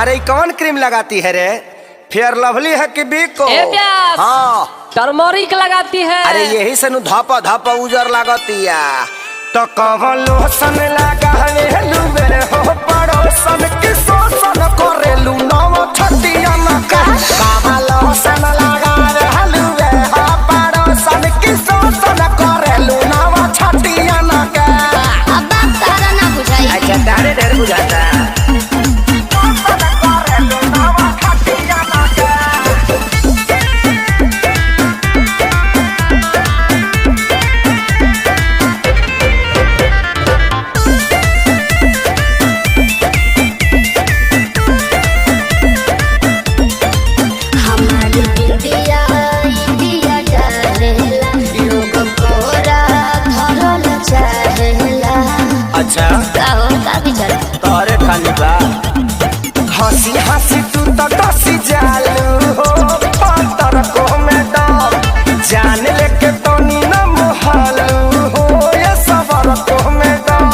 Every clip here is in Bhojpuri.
अरे कौन क्रीम लगाती है रे? फेयर लवली है कि बिको? हाँ टर्मरिक लगाती है। अरे यही से धापा धापा उजर लगाती है। तो कौन लोशन लगा लुबे हो पड़ोसन की शोषण करेलू नव छतिया लोशन लगा लुबे हो पड़ोसन की शोषण करेलू नव छतिया अच्छा तारे ढेर बुझाता है। तोरे खाली बा हंसी हंसी तू तो डसी जालू हो पत्थर को में दम जान लेके तो नीना मोहलू हो ये सबर को में दम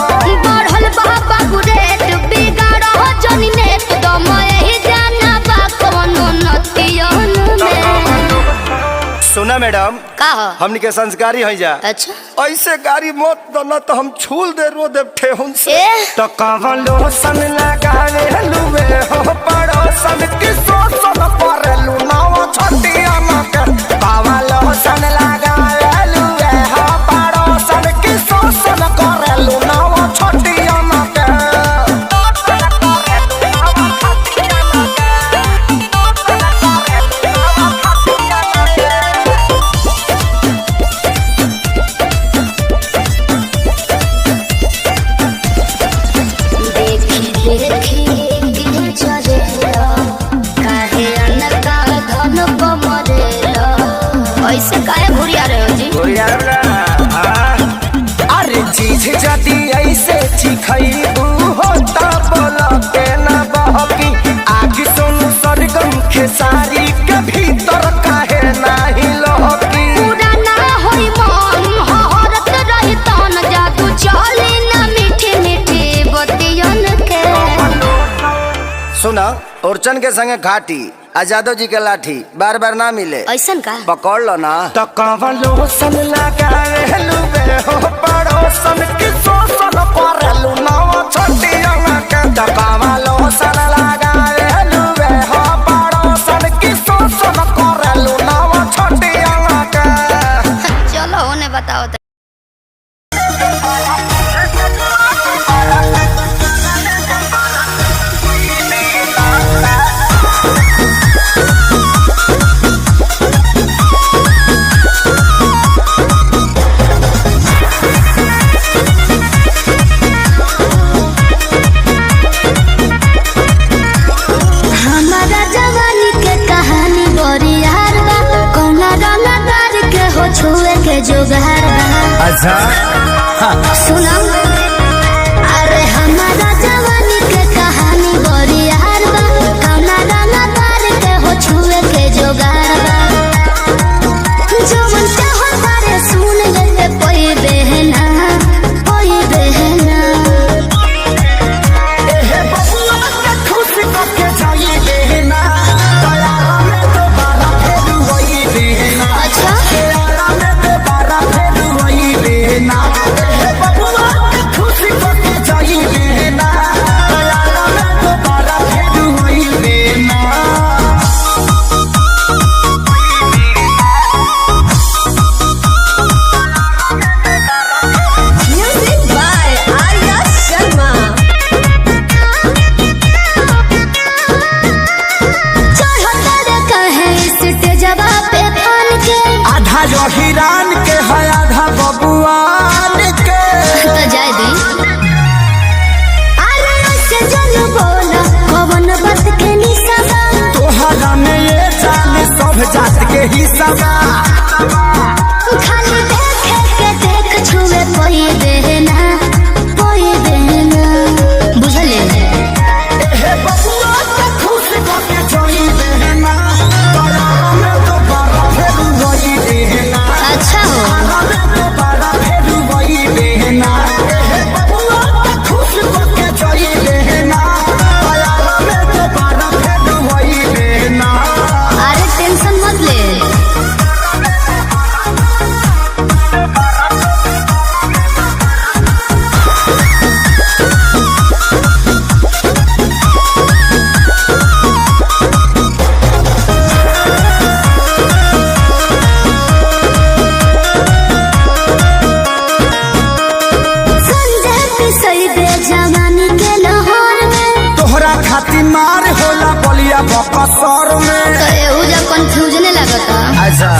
बढ़ल बाबा गुरेट बिगाड़ हो जनी नेट दम यही जाना बा कोनो नतियन में। सुना मैडम का हमनी के संस्कारी हो जा। अच्छा ऐसे गाड़ी मत दना तो हम छूल दे रो दे ठेहुन से। तो कवन लोशन लगावे लुबे हो पड़ोसन की शोषण करेलू नव छतिया के कवन लोशन लगावे लुबे हो पड़ोसन की शोषण करेलू नव छतिया के ऐसे काहे घुरिया रहे हो जी? अरे चीज जदी ऐसे चिखैबू हो त बोला के ना बहकी आग सुन सरगम खेसारी के भीतर काहे नाही लहकी पूरा ना होई मन हरत रही तन जादू चली ना मीठी मीठी बतियन के। सुना औरचन के संगे घाटी आजादो जी के लाठी बार बार ना मिले ऐसन का पकड़ लो ना। तो कवन लोशन लगावे लुबे हो पड़ोसन की शोषण करेलू नव छतिया के तो कवन लोशन लगावे लुबे हो पड़ोसन की शोषण करेलू नव छतिया के। चलो उन्हें बताओ तो। छुए के जोगार अच्छा सुना अरे हमारा जवानी के कहानी बड़ी यार बा कौना गाना तार के हो छुए के जोगार बा जो मन चाहो तारे सुन लेते कोई बहना कोई बहना ए बबुआ के खुश करके जाई बहना दया में दोबारा फिर वही बहना। अच्छा ना बबुआ के खुशी करके जाई बहना दया में दोबारा फिर वही बहना। Music by Arya Sharma. चढ़ कहे स्टेजवा पे थान के आधा जो हिरान के है आधा बबुआन के तो जाय दी अरे ऐसे जन बोला कवन बात के निशाबा तोहरा में ये जान सब जात के हिस्सा बा। खाली देखे के देख छुए कोई देना बुझले ए बबुआ के खुश करके जाई बहना दया में दोबारा फिर वही बहना। अच्छा बबुआ के खुश करके जाई बहना दया में दोबारा मार होला बलिया बकसर में। तो एहू जब कंफ्यूजन लगता। अच्छा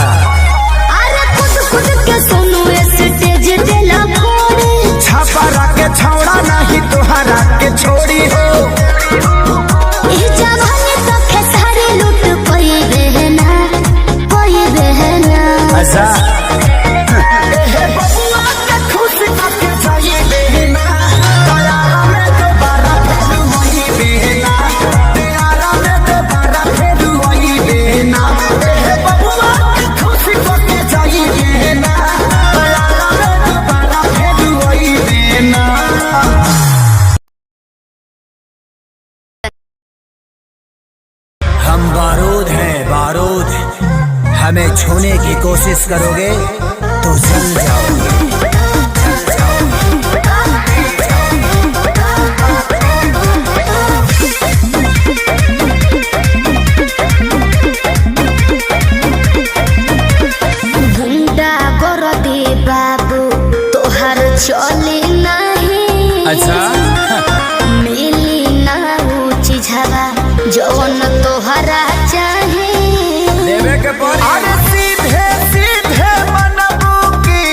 अरे खुद के सोनू स्टेज देला फोड़े। छापा के छौड़ा नहीं तोहरा के छोड़ी हो। ई जवानी तो खेसारी लूट कोई बहना कोई बहना। अच्छा बबुआ के खुश करके जाइए बहना। तैयारा में दोबारा फिर वही बहना। तैयारा में दोबारा फिर वही बहना। बबुआ के खुश करके जाइए बहना। तैयारा में दोबारा फिर वही बहना। हम बारूद हैं बारूद, हमें छूने की कोशिश करोगे तो जल जाओगे। गुंडा कर दे बाबू तोहर चली नहीं। अच्छा मिली ना ऊंची झवा जौन तोहरा चाहे। देवे के पड़ी। अरे सीधे सीधे मनबू की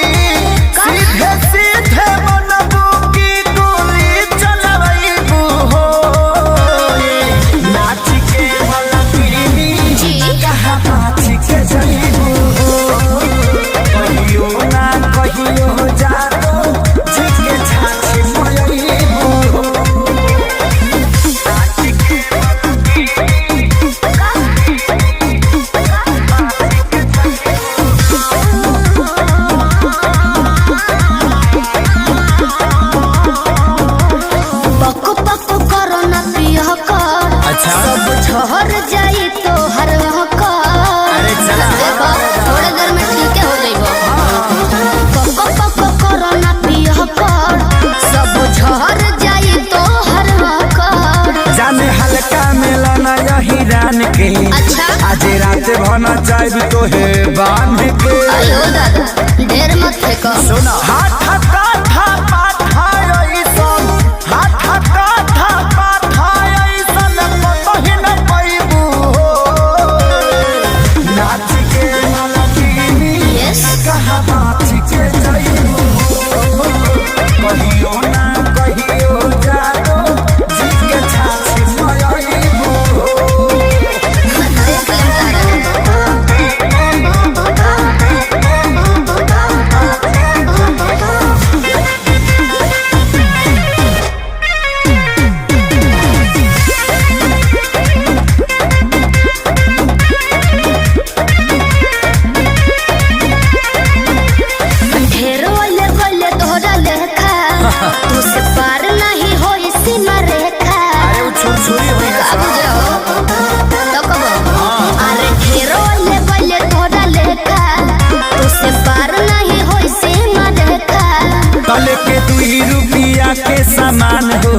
सीधे सीधे मनबू की गोली चलबू हो। नाच के मलबी जी कहाँ नाच के जईबू हो। कहियो ना कहियो जातो जी के छाछी मयईबू हो। नाच के पक पक करो ना पिया कर। अच्छा सब झहर जाई तो हर कर। अरे चला। देखो थोड़े देर में ठीक हो जाइबो। पक पक करो ना पिया कर। सब झहर जाई तो हर कर। जाने हल्का मिलना यही रान के। अच्छा आज रात भना चाहे तो है बांध के। आयो दादा ढेर मत फेंको। सुना हाथ काथा पाथा ऐसन हाथ काथा पाथा ऐसन कतही न पैबू हो। नाच के मलकिनी यस कहाँ नाच के जईबू हो। कहियो ना कहियो जातो जी के छाछी मयईबू हो। देख लेम तारा। ढेर वाले वाले तोहरा लेखा। तू से पार नहीं होई सीमा रेखा। अरे वो छुरछुरी हुई है बाबू साहब। जाओ तो कबो। अरे ढेर वाले वाले तोहरा लेखा। तू से पार नहीं होई सीमा रेखा। तले के 2 रुपया के सामान हो।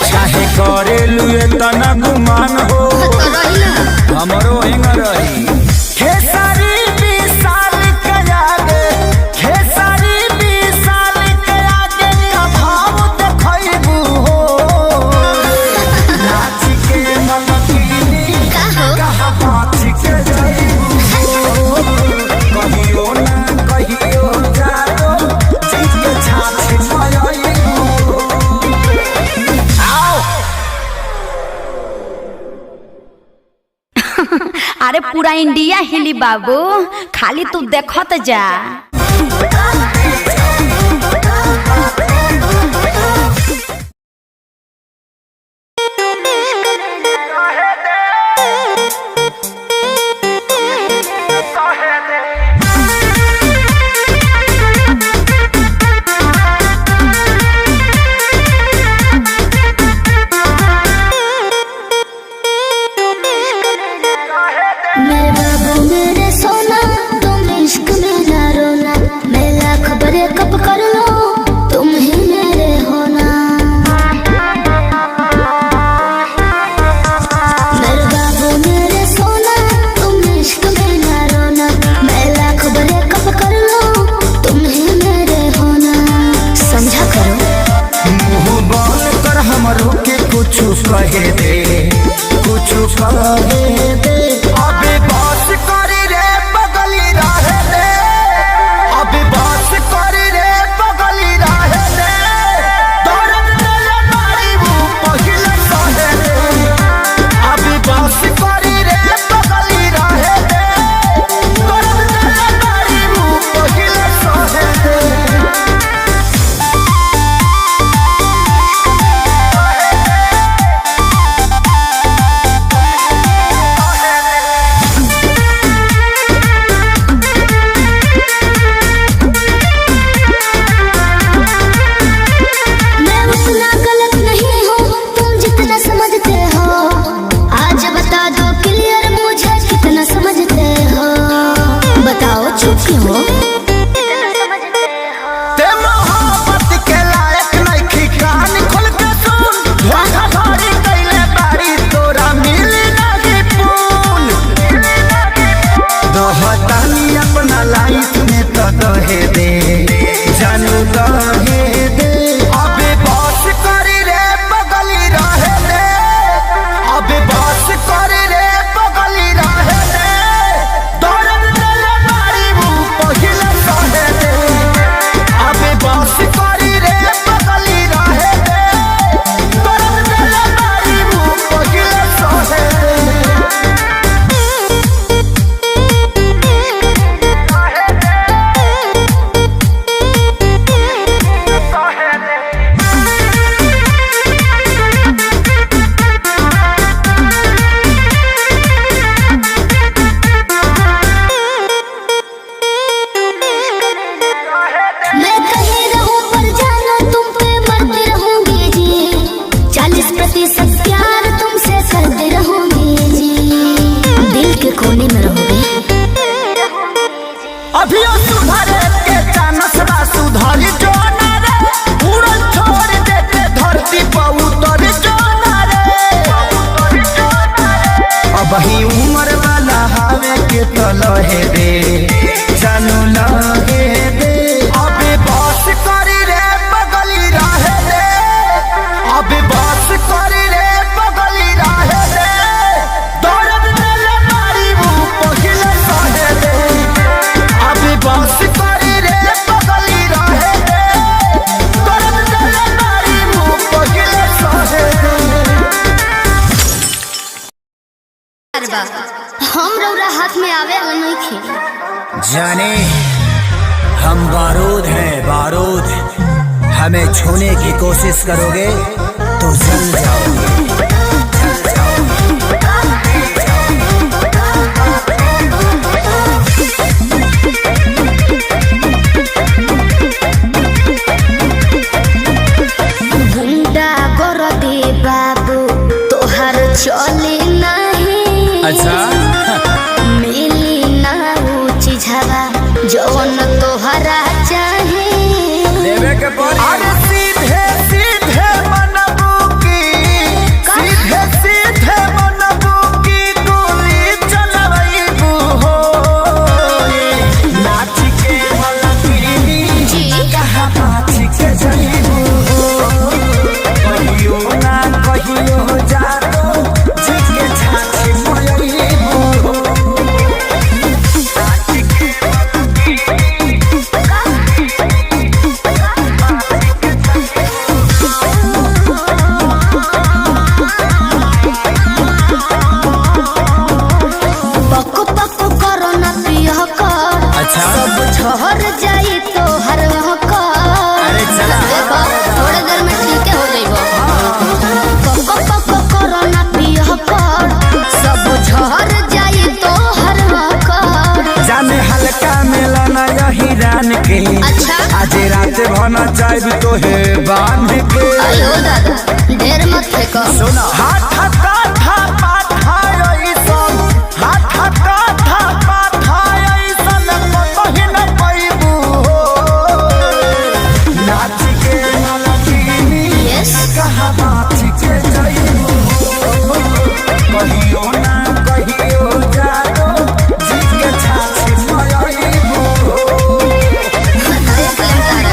चाहे करे लुए तना गुमान हो। तो रही ना। हमरो हिंग रही। खेसारी 20 साल के आगे खेसारी 20 साल के आगे का भाव देखैबू हो। नाच के मलकिनी का हो? कहाँ नाच के जईबू हो। कहियो ना कहियो जातो जी के छाछी मयईबू हो। आओ अरे पूरा इंडिया हिली बाबू, खाली तू देखत जा। मेरे बाबू मेरे सोना तुम इश्क में ना रोना। मैं लाख ब्रेकअप कर लो तुम ही मेरे होना। मेरे बाबू मेरे सोना तुम इश्क में ना रोना। मैं लाख ब्रेकअप कर लो तुम ही मेरे होना। समझा करो मुँह बंद कर हमरो के कुछ कुछ कहे दे, कुछ कहे दे। अभी बस करी रे बगली रहे दे, अभी बस करी रे बगली रहे दे। दर्द दिल मारी वो पहिले सहे दे, अभी बस करी रे बगली रहे दे। दर्द दिल मारी वो पहिले सहे दे। मैं उतना गलत नहीं हूँ तुम जितना समझते हो। आज बता दो क्लियर मुझे कितना समझते हो। बताओ चुप क्यों हो? ते मोहब्बत के लायक नइखी, कान खोल के सुन। धोखाधड़ी कइले बारी तोरा मिली नाही पून। दोहतानी अपना लाइफ में तो दहे दे, जानू दहे दे। अभी बस करी रे बगली रहे दे, अभी बस करी रे बगली रहे दे। दर्द दिल मारी वो पहिले सहे दे, अभी बस करी रे बगली रहे दे। दर्द दिल मारी वो पहिले सहे दे। मैं कहीं रहूं पर जानो तुम पे मरती रहूंगी जी। 40% प्यार तुमसे करते रहूंगी जी। दिल के कोने में रहोगे। अभी सुधरे के चानस बा, सुधरी जो ना रे। उड़न छोड़ देते धरती पर उतर जो ना रे। अब ही उम्र वाला हवे के तो लहे दे, जानू लहे दे। अभी बस करी रे बगली रहे दे, अभी बस करी रे बगली रहे दे। दर्द दिल मारी वो पहिले सहे दे, अभी बस करी रे बगली रहे दे। दर्द दिल मारी वो पहिले सहे दे। हम रौरा हाथ में आवे नहीं खे। जाने हम बारूद हैं बारूद, हमें छूने की कोशिश करोगे तो जल जाओगे। गुंडा गोरदी बाबू तोहर चली नहीं। अच्छा मिली ना ऊ चीज़वा जौन तोहरा चाहे। देवे के पड़ी। अरे सीधे सीधे मनबू की, सीधे सीधे मनबू की गोली चलबू हो। नाच के मलकिनी जी। कहाँ नाच के जइबू हो। कहियो ना कहियो जातो जिके छाछी मयबू हो। नाच के पको पको करो ना पिया कर। अच्छा। सब झहर जाई तो हर कर। अरे चला। देखो थोड़े देर में ठीक हो जाइबो। पको पको करो ना पिया कर। सब झहर जाई तो हर कर। जाने हल्का मिलना यही रान के। अच्छा। आज रात भना चाहब तो है बांध के। अयो दादा ढेर मत फेंको। सुना हाथ काथा पाथा ऐसन, हाथ काथा पाथा ऐसन कहीं न पैबू हो। नाच के मलकिनी Yes। कहाँ नाच के जइबू हो। कहियो ना कहियो जातो जिके छाछी मयबू हो। देख लेम तारा।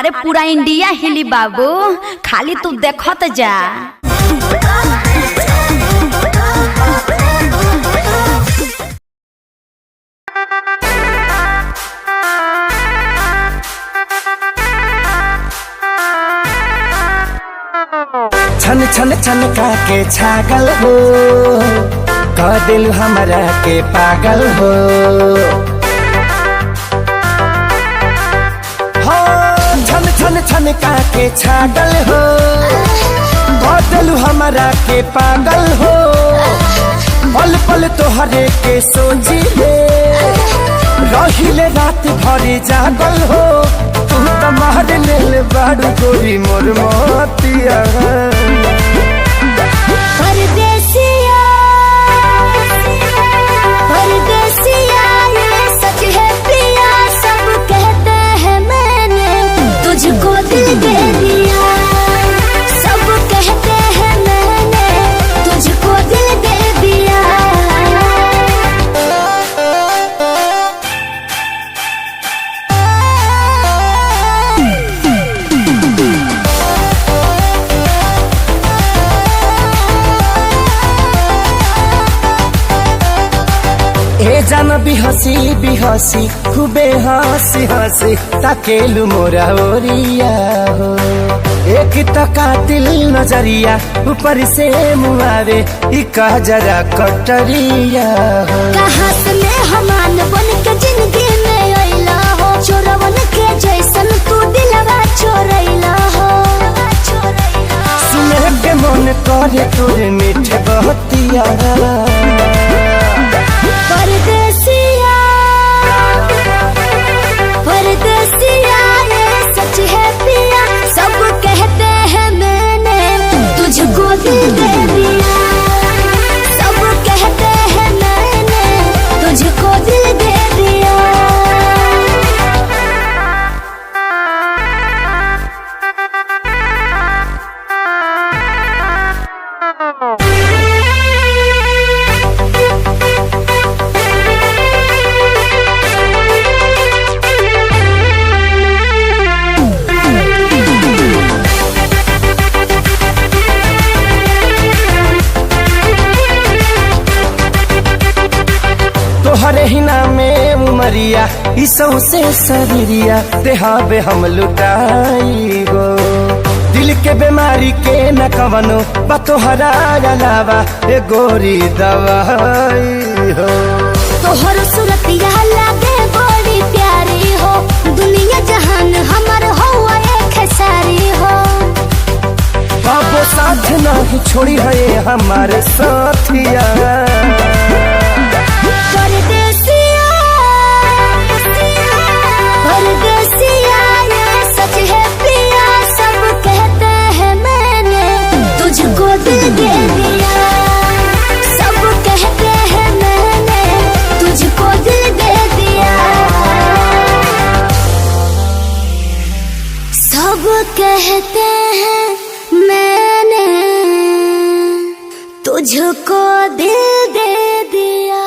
अरे पूरा इंडिया हिली बाबू, खाली तू देखत जा। छन छन छन का के छागल हो, कह दिल हमरा के पागल हो। छन छन छन का के छागल हो, कह दिल हमरा के पागल हो। पल पल तोहरे के सोची ले, रहिले रात भरी जागल हो। तू तो मार ले बाड़ू गोरी मोर मोतिया। परदेसिया परदेसिया ये सच है प्रिया, सब कहते हैं मैंने तुझको दिल दे दिया। सब कहते हैं मैंने तुझको दिल दे दिया। ए जान बिहसी खूबे हंसी हंसी ताकेलु मोरा ओरिया हो। एक तो कातिल नजरिया ऊपर से मुआरे इका जरा कटरिया हो। कहाँ से मेहमान बन के जिंदगी में अइला हो, चोरवन के जैसन तू दिलवा चोरैला हो। सुने के मन करे तोरे मीठे बहतिया। परदेसिया परदेसिया ये सच है पिया, सब कहते हैं मैंने तुझको दिल दे दिया। सब कहते हैं मैंने तुझको दिल दे दिया। तोहरे ही नामे उमरिया इसौ से शरीरिया देहाबे हम लुटाई गो। दिल के बीमारी के न कवनो बा तोहरा अलावा ए गोरी दवाई हो। तोहर सूरतिया लागे बड़ी प्यारी हो, दुनिया जहान हमर हुआ एक सारी हो। बाबो साथ नहीं छोड़ी है हमारे साथिया। परदेसिया परदेसिया ये सच है प्रिया, सब कहते हैं मैंने तुझको दिल दे दिया। सब कहते हैं मैंने तुझको दिल दे दिया। सब कहते हैं मैंने तुझको दिल दे दिया।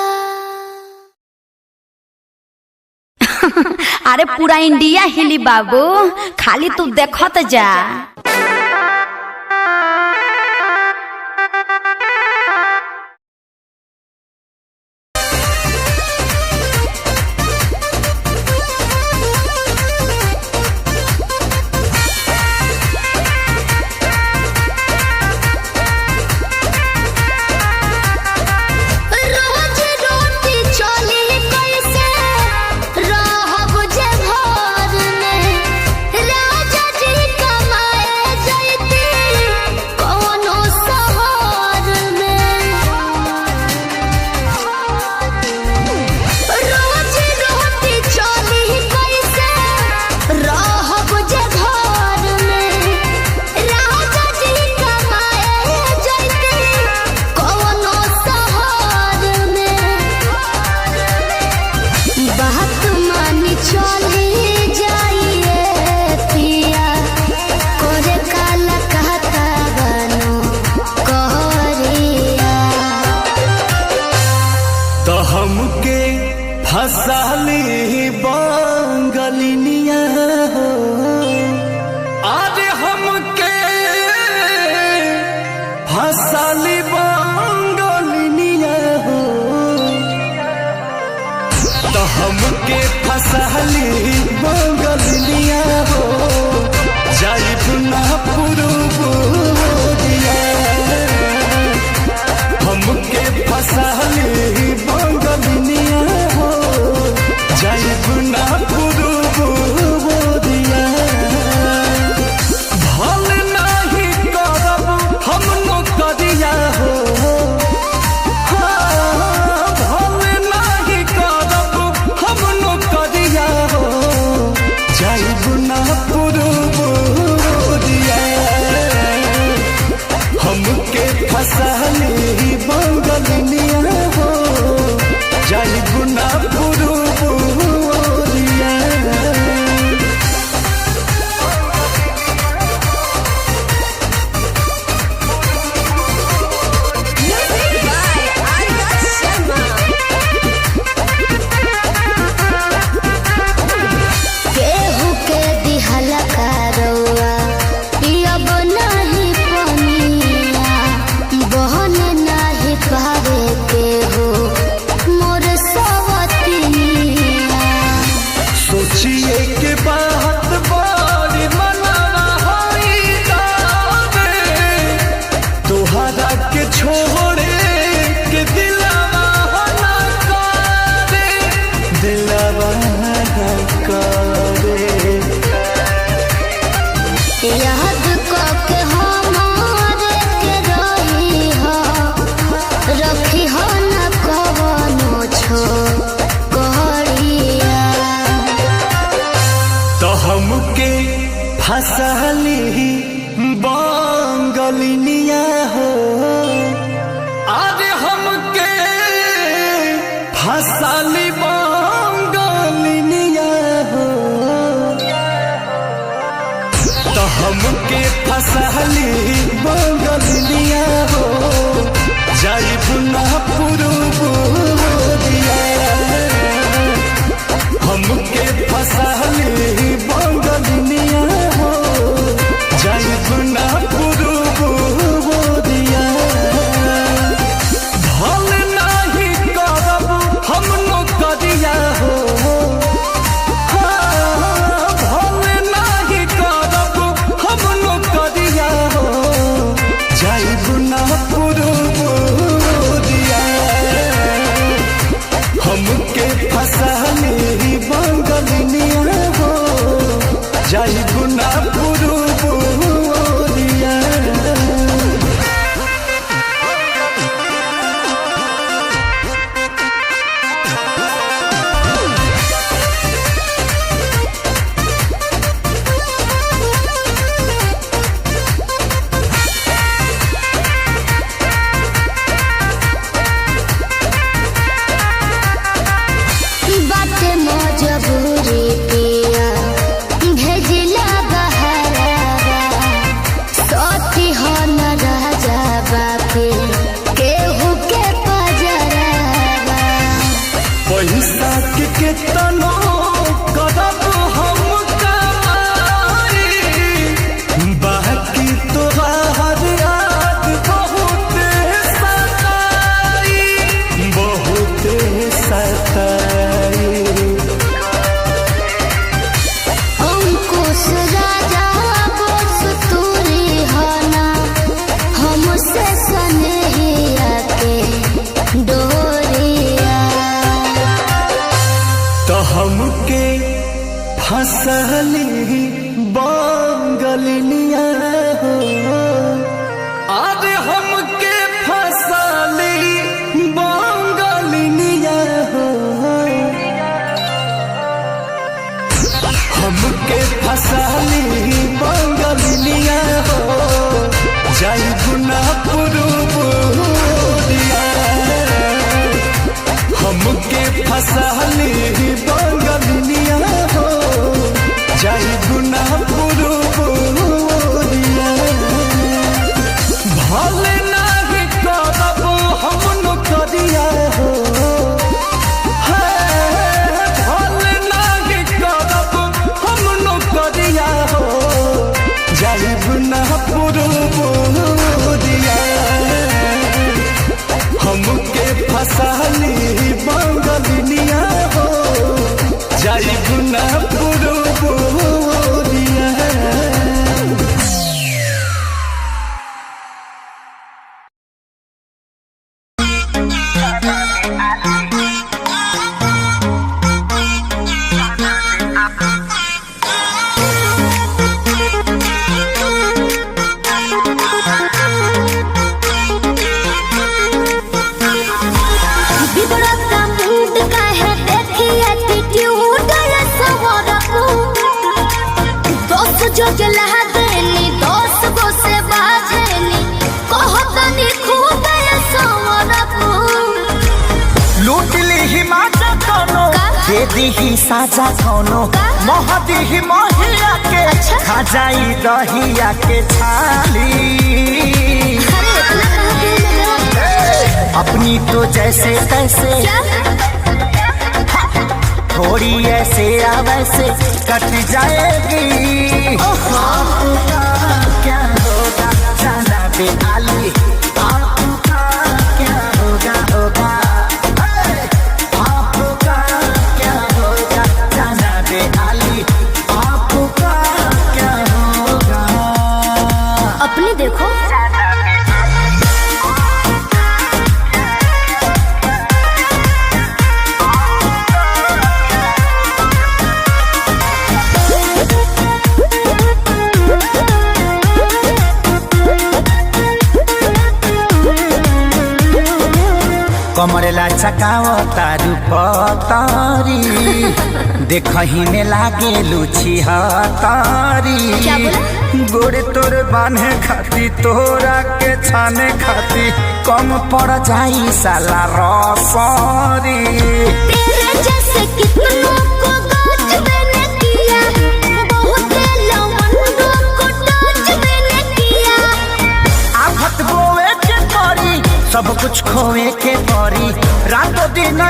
अरे पूरा इंडिया हिली बाबू, खाली तू देखत जा। रोज रोटी चली कैसे रहब जे घर में, राजा जी कमाए हमके फसली बंगलिया हो जाइब ना पुरुबुरिया हमके फसली बंगलिया हो जाइब ना पुरुबुरिया भल नहीं करब हम नौकरिया हो हमके फसली बंगलिया हो जाइब ना पुरुबुरिया Music by Arya Sharma. केहू के दिहला करौआ पियब नाही पनिया बहन नाही पावे केहू मोर सवतिनिया सोचिए के बात बड़ी मनवा होई जावे तोहरा के छोड़े के दिलवा ना करे दिलवा ना करे याद के हमारे के रही हो रखी हो न कवनो छो कहरिया तो हमके फसली बंगलिया हो अरे हमके फसली बंगलिया हो तो हमके फसली बंगलिया हो जाइब ना पुरुबुरिया हमके फसली बंगलिया हो जाइब ना पुरुबुरिया भल नहीं करब हम नौकरिया हो भल नहीं करब हम नौकरिया हो जाइब ना पुरुबुरिया हमके फसली बंगलिया हो जाइब ना पुरुबुरिया बाटे मजबूरी पिया भेजिला बहरावा सती हो न राजा बापे केहू के पजरावा पैसा के केतनो करब हम कमाई बाकी तोहार याद बहुत सताई अंकुश राजा बोस तूरी हना हमसे सनहिया के डोरिया तो हमके फसली बंगलिया हो अरे हमके फसली बंगलिया हो हमके फसली बंगलिया हो जाइब ना पुरुबुरिया हमके फसली बंगलिया हो जाइब ना पुरुबुरिया भल नहीं करब हम नौकरिया हो भल नहीं करब हम नौकरिया हो जाइब ना पुरुबुरिया हमके फसली बंगलिया हो दी साजा कोनो महदी महिया के अच्छा? खा जाई दहिया के छाली। अरे इतना कहाँ दिल में मेरा? अपनी तो जैसे तैसे क्या? थोड़ी ऐसे या वैसे कट जाएगी। आपका क्या होगा जाना पे आली, आपका क्या होगा होगा। आपका क्या होगा जाना पे आली, आपका क्या होगा। अपने देखो कमरेला चकाओ तारू पतारी, देखही में लागे लुची हतारी। क्या बोला? गोड़े तोर बांधे खाती तोरा के छाने खाती कम पड़ जाई साला रसरी। तेरे जैसे कितनों को गाज मैंने किया, बहुत लवंडों को टच मैंने किया। आफत बोए के परी सब कुछ खोए के परी, रातों दिन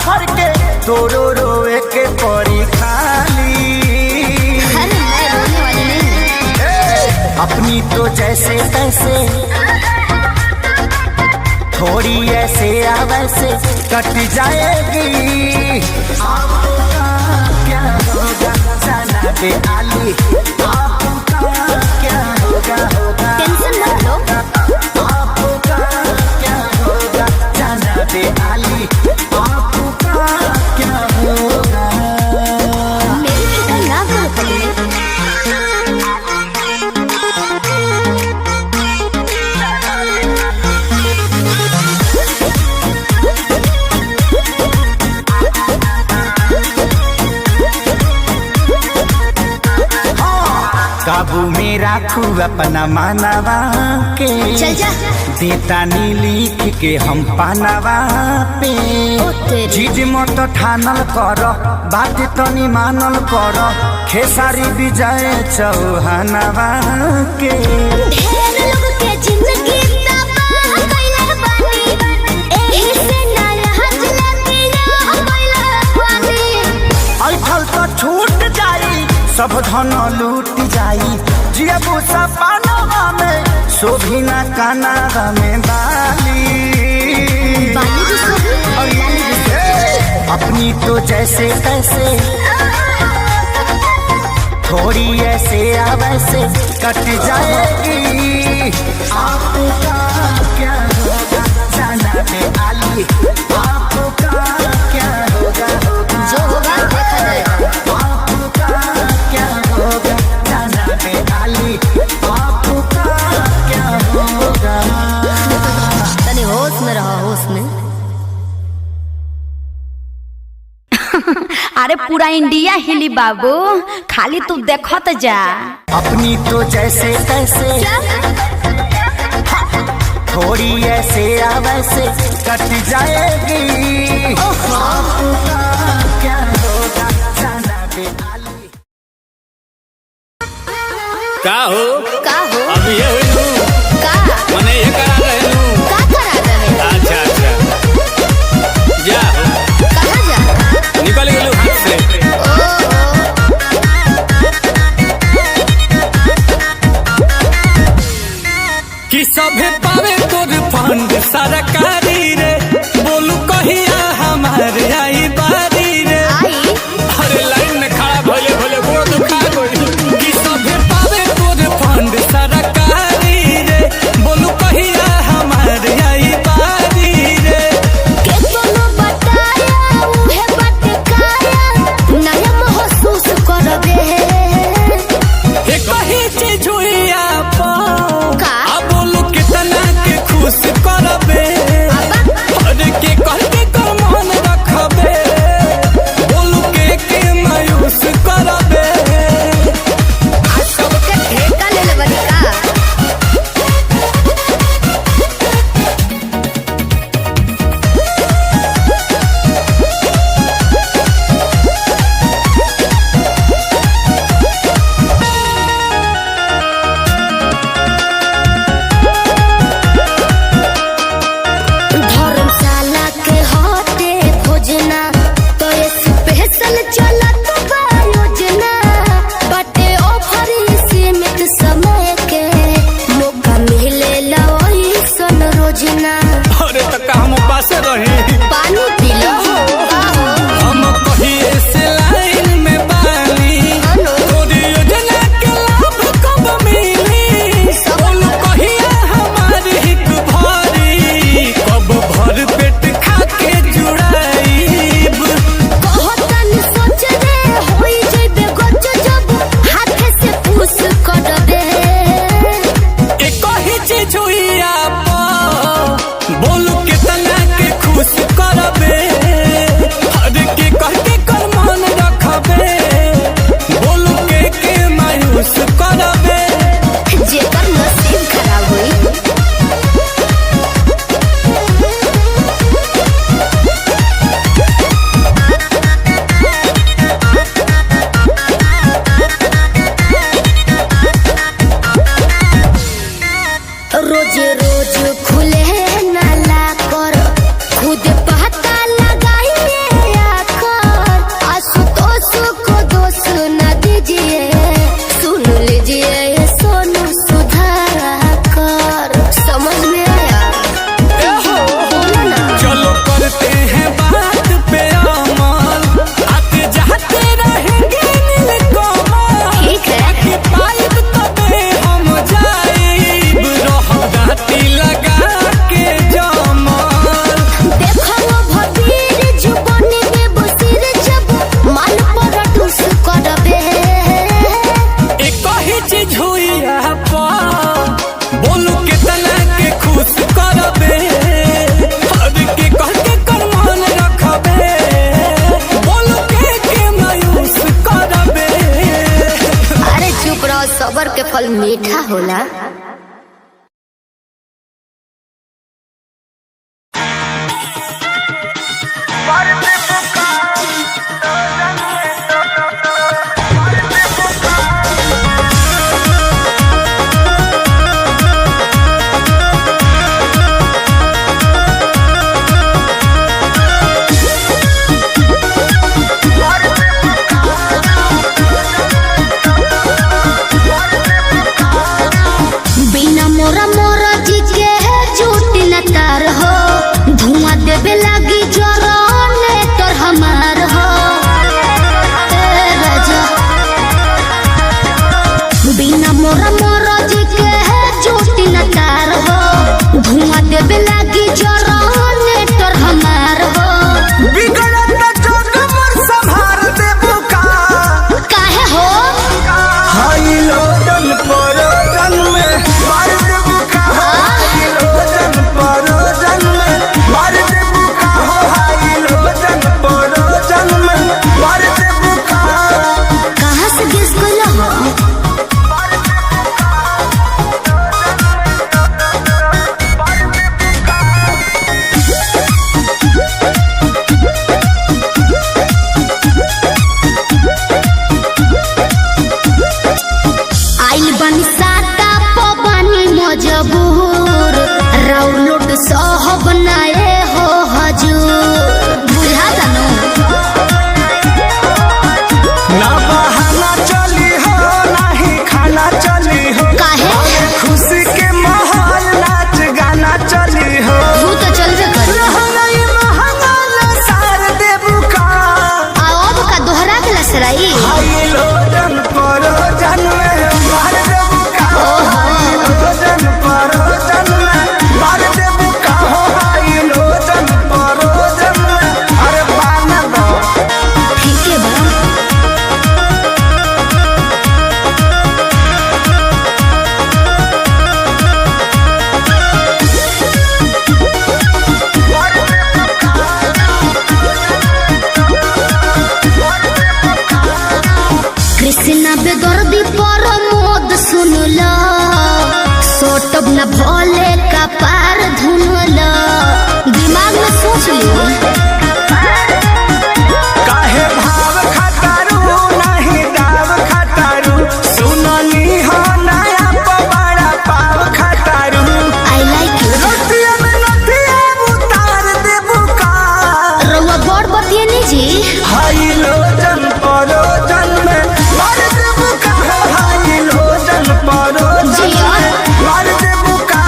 हर के तोरो रोए के परी खाली। अरे मैं रोने वाली नहीं। अपनी तो जैसे तैसे थोड़ी ऐसे या वैसे कट जाएगी। आपका क्या होगा जाना पे आली, आपका क्या होगा होगा। टेंशन मत लो। आपका क्या होगा जाना पे आली, आपका क्या होगा। मेरी फिक्र ना करो पगले। काबू में राखू अपना मानवा के, चल जा। देता नी लिख के हम पानवा पे। ओ तेरी। जिद मत ठानल कर बात तनी मानल कर, खेसारी विजय चौहानवा के। ढेर लोग के जिंदगी तबाह कइले बानी, एही से नया हजला पिया कइले बानी। ऐठल तो छूट जाई सब धन लूट जाई, जियबू सपनवा में शोभिना कानावा में बाली। बाली भी सोही और लाली भी सोही। अपनी तो जैसे तैसे थोड़ी ऐसे या वैसे कट जाएगी। आपका क्या होगा जाना पे आली, आपका क्या होगा होगा। जो होगा देखा जाएगा। आपका क्या होगा जाना पे आली, आपका क्या होगा। तनी होश में रहो, होश में। अरे पूरा इंडिया हिली बाबू, खाली तू देखत जा। अपनी तो जैसे तैसे थोड़ी ऐसे या वैसे कट जाएगी। आपका क्या होगा जाना पे आली। का हो का हो? अब ये हुई का? मने ये करा रहे हूँ। का करा रहे? अच्छा अच्छा जा कहाँ जा? निकल गेलू हाथ से। कि सभे पावे तोर फंड सरकारी रे, बोलू कहिया हमारे आई बारी रे। आई अरे लाइन में खड़ा भोले भोले गोड़ दुखा गई। कि सभे पावे तोर फंड सरकारी रे, बोलू कहिया हमारे आई बारी रे। के कोनो बताया उहे बटकाया, नया महसूस करबे। हे कही चीज हुई आप का? अब बोलू कितना के खुश करबे। अबा। अरे के कह के कम रोज रोज खुले नाला कर खुद पता लगाइए आकर आशुतोष को दोष न दीजिए सुन लीजिए सोनू सुधाकर समझ में आया बोलो ना चलो करते हैं बात पे अमल आते जाते रहेंगे नीलकमल ठीक है कि पाइप तबे हम जाइब रहदाती लगा के जमल देखो वो भतीर जुबान में बसिर जब मन पर ठुस करबे एक ही चीज हुई आपा बोलू कितना के खुश करबे हर के कह के करमान रखबे बोलू के मायूस करबे अरे चुप रहो सबर के फल मीठा होला बिना मोरा मोरा जी के झूठ न तार हो धुआं देवे लगी जरने तोर हमार हो ए राजा बिना मोरा मोरा जी के झूठ न तार हो धुआं देवे लगी जरने तोर हमार हो बिगड़त जोग मोर संभार देबू का काहे हो हाई लोडन परोजन में मार देबू का हाई लोडन परोजन में मार देबू का हाई लोडन परोजन में मार देबू का कहाँ से गेस कइला हो आइल बनी साटा पवानी मजबूर राउलोट सहब नाए हो हजूर बुझा जानो ना बहाना चली हो नाही खाना चली हो काहे खुशी के माहौल नाच गाना चली हो तू तो चलबे कर रहनई महंगा न सार देबू का अब का दोहरा के लसराई हाई लोडन परोजन में मार देबू का हाई लोडन परोजन में मार देबू का हाई लोडन परोजन में अरे बान दो ठीक है बा कृष्णा बेदर्दी पर मोद सुनला सोटब न भोले का पार धुनला दिमाग में सोच लियो काहे भाव खटारू नहीं दाव खटारू सुननी हो नया पवाड़ा पाव खटारू आई लाइक यू रतिया में नथिया उतार देबू का रउआ बड़ बतिए नी जी हाई लोजन परोजन में मार देबू का हाई लोजन परोजन जिया। में मार देबू का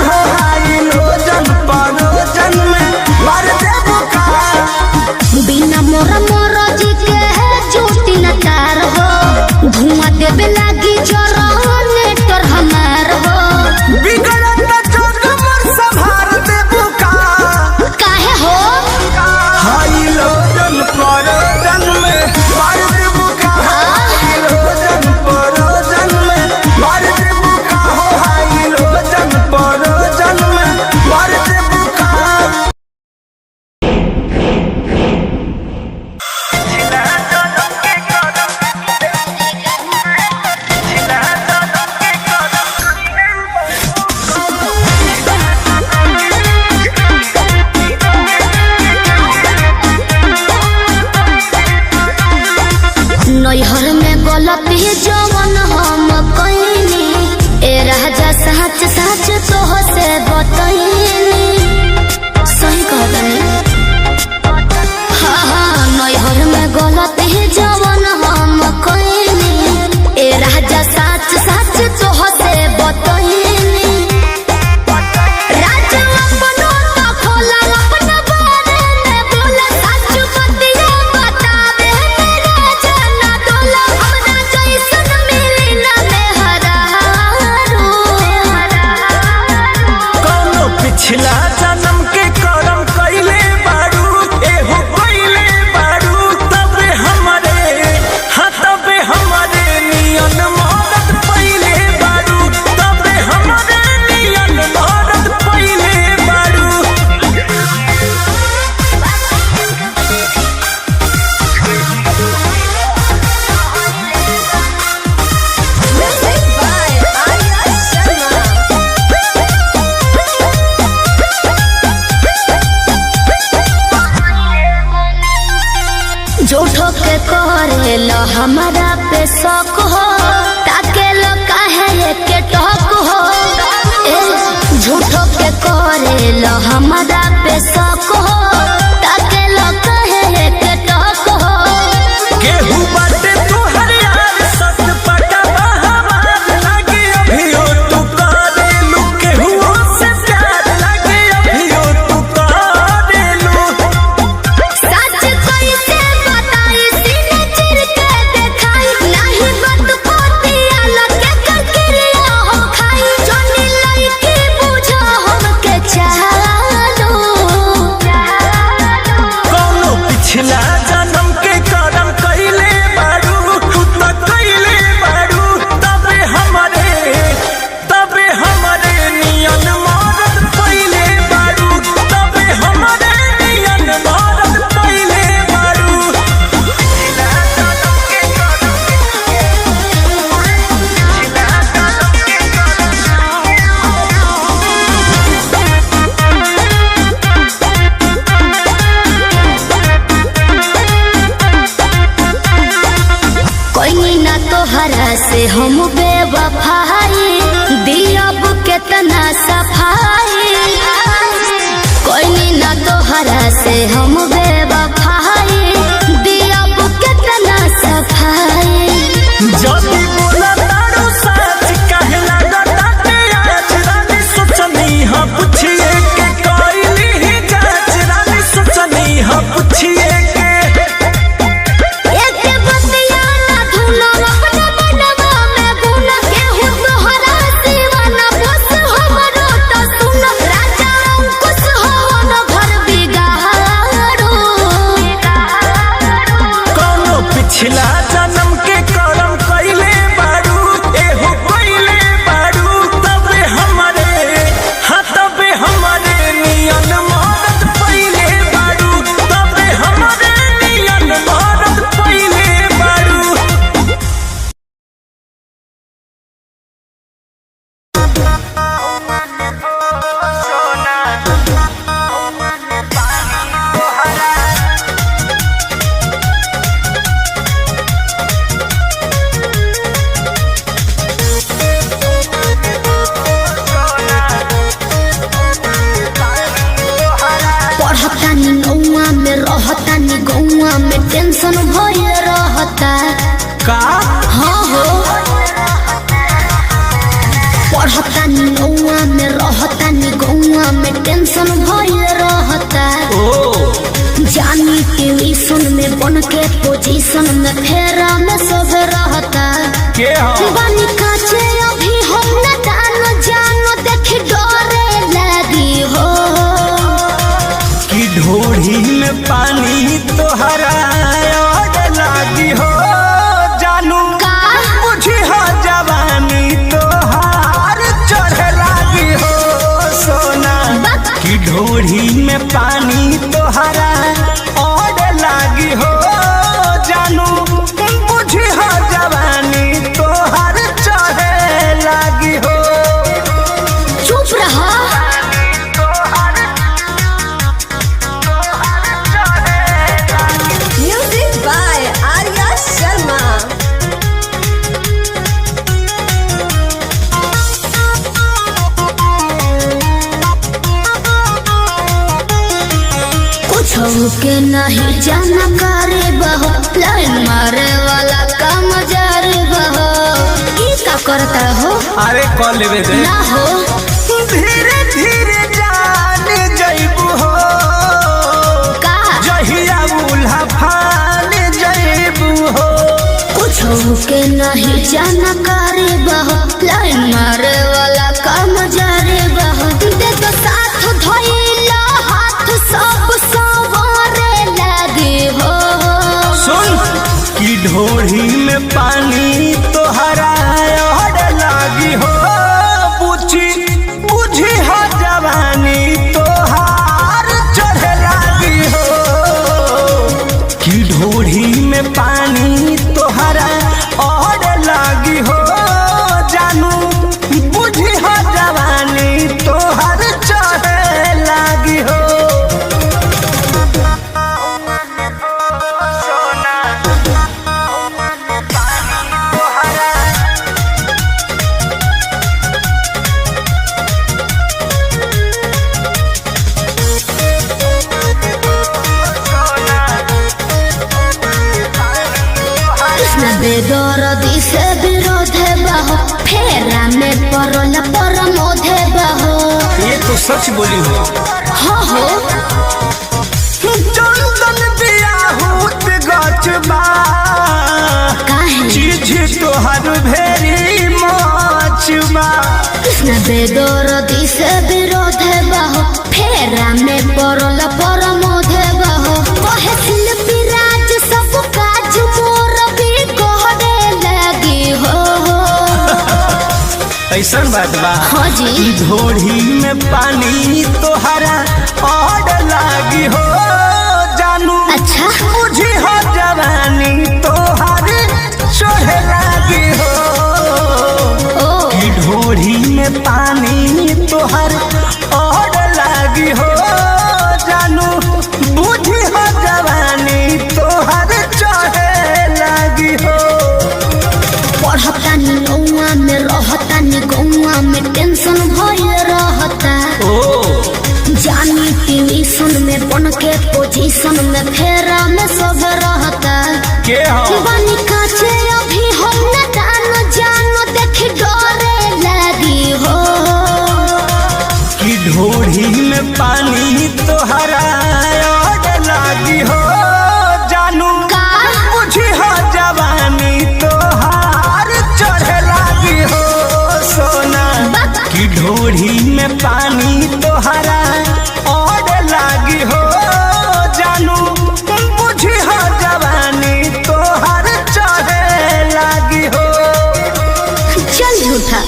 सच सच तो से बतैनी सही कहतनी हाँ हाँ नैहर में गलत ही जवन हम कइनी ए राजा सच सच तो से बतैनी पिछला जन्म के करम कइले बारू एहो कइले बारू तबे हमरे हाँ तबे हमरे नियन मदद पइले बारू तबे हमरे नियन मदद पइले बारू Music by Arya Sharma. झूठो के करेला हमारा पे शौक हो ताके लो काहे के टॉक हो झूठो के करेला हमारा पे शौक हो ताके लो काहे के टॉक हो केहू बाटे तोहर यार सत पटा हमार लागे अभियो तू करेलू केहू से प्यार लागे अभियो तू करेलू सच कैसे बताई सीने चिर के देखाई नहीं बात पोतिया लगे ककरिया हो खाई जोनी लईकी बुझो हमके चालो कौनो पिछला जन्म के करम कइले बारू तू त कइले बारू तबे हमरे नियन मदद पइले बारू तबे हमरे नियन मदद पइले बारू पिछला जन्म के करम कोई ना तोहरा से हम बेवफाई दियब केतना सफाई कोई ना तोहरा से हम बेवफाई दियब केतना सफाई जदी बोला तारो सच काहे लागता के आज रानी सोचनी हाँ पूछिए के कइली ही जांच रानी सोचनी हाँ पूछिए के एक बतिया ना धुनो अपना मनवा में गुन केहू तोहरा दीवाना बस हमरो तो सुन राजा अंकुश हो न घर बिगाड़ो कौनो पिछला जन्म के करम कइले बारू एहो कइले बारू तबे हमरे हाँ तबे हमरे नियन मदद पइले बारू तबे हमरे नियन मदद पइले बारू पढ़तानी नौआ में रहतानी गौआ में टेंशन भइल रहता का हाँ हो पढ़तानी नौआ में रहतानी गौआ में टेंशन भइल रहता जानी ट्यूशन में बन के पोजीशन में फेरा में सब रहता के हो बानी काचे अभी हम न जानो देख डरे लगी हो कि ढोढ़ी में पानी तोहरा और लागी हो जानू का बुझी हो जवानी तोहार चढ़ लागी हो सोना कि ढोढ़ी में पानी तोहरा और लागी हो जानू बुझी हो जवानी तोहार चढ़ लागी हो चुप रहा Music by Arya Sharma. के नहीं जाना करे बहो, लाइन मारे वाला काम जारे बहो। ई का करता हो? अरे कॉल लेवे दे ना हो धीरे धीरे जान जइबू हो का जहिया उल्हा फान जइबू हो। कुछ के नहीं जाना करे बहो, लाइन मारे वाला काम जारे बहो। दे तो साथ धइला हाथ सब सवारे लगे हो। सुन की ढोढ़ी में पानी तोहरा और लागी हो बुझी बुझी हो जवानी तोहार चढ़े लागी हो। की ढोढ़ी में पानी तोहरा और लागी हो जानू बुझी हो जवानी तोहार चढ़े लागी हो। कृष्ण बेदरदी से विरोध बहो, फेरा में परल परमोध बहो। ये तो सच बोली हो। हो चंदन बियाहूत गछबा काहे चीज तोहर भेरी मचबा। कृष्ण बेदरदी से विरोध बहो, फेरा में परल परमोध बहो। कहे शिल्पी राज सब काज मोर भी कहरे लगी हो। ऐसन बात बा हाँ जी ढोढ़ी में पानी तोहरा और लागी हो जानू अच्छा बुझी हो जवानी तोहर चढ़े लागी हो। ओ की ढोढ़ी में पानी तोहर और लागी हो जानू बुझी हो जवानी तोहर चढ़े लागी हो। पढ़तानी गौआ में रहतानी गौआ में टेंशन भये रहता। जानी ट्यूशन में बन के पोजीशन में फेरा में सब रहता। के हो बनी काचे अभी हम न जानो जानो देख डरे लगी हो। की ढोढ़ी में पानी तोहरा और लागी हो जानू का बुझी हो जवानी तोहार चढ़े लागी हो सोना। की ढोढ़ी में पानी तोहरा और लागी हो जानू बुझी हो जवानी तोहार चढ़े लागी हो। चल झूठा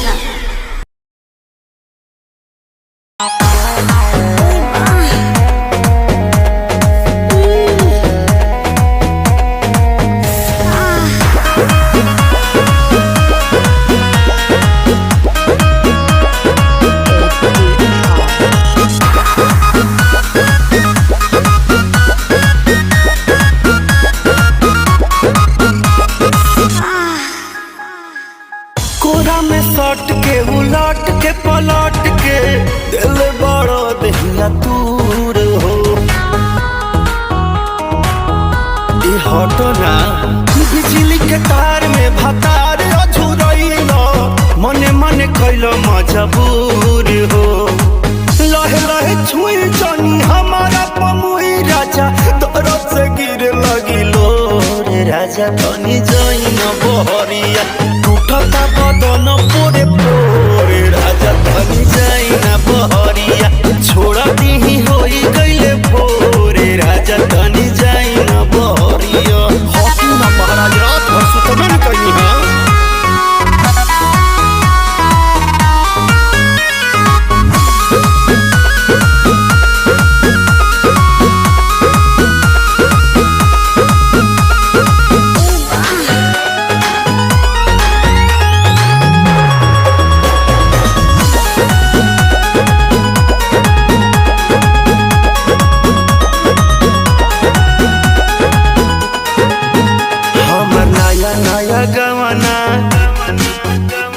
कोरा में सट के उलट के पलट के दिल बड़ो दहिया दूर हो। ई हटो ना बिजली के तार में भतार अझुरइल मने मने कैलो मजबूर हो। लहे लहे छुई जानी हमारा पमुई राजा तरफ से गिर लगिलो रे राजा तनी जाइन बहरिया टूटता बदन पोरे पोरे राजा तनी जाइन बहरिया छोड़ा दीही होई गइले भोरे राजा तनी जाइन बहरिया। हॉकी ना महाराज रात भर सुतबे न कहीं है।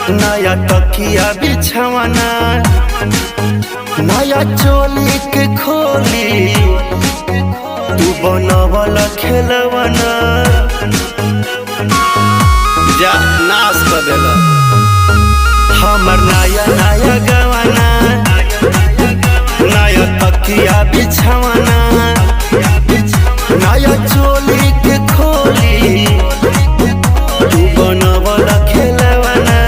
नया तकिया बिछवाना नया चोली के खोली बनवल खेलवना जा नाश कर देला हमर नया नया गवाना नया तकिया बिछवाना नया चोली के खोली तू बनवल खेलवना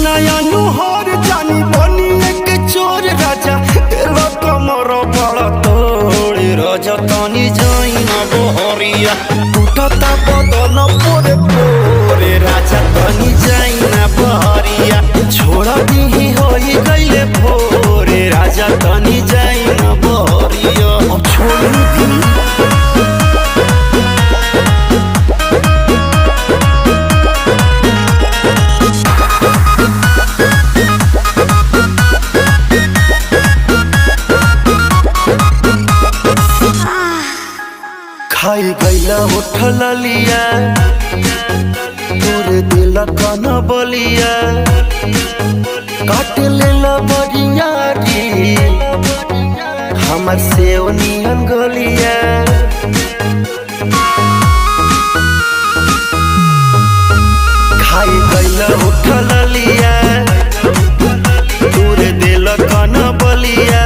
नया नुहर जानी बनी एक चोर राजा तेरा कमर बड़ा तोड़ राजा तानी जाइना बहरिया टूटता बदन पोरे पोरे राजा तानी जाइना बहरिया छोड़ा दी होई गईले भोरे राजा तानी जाइना बहरिया छोड़ दी खाई गईला उठल लिया तोरे दिल कन बलिया काट लेला बरियारी हमर से नियन गलिया खाई गईला उठल लिया तोरे दिल कन बलिया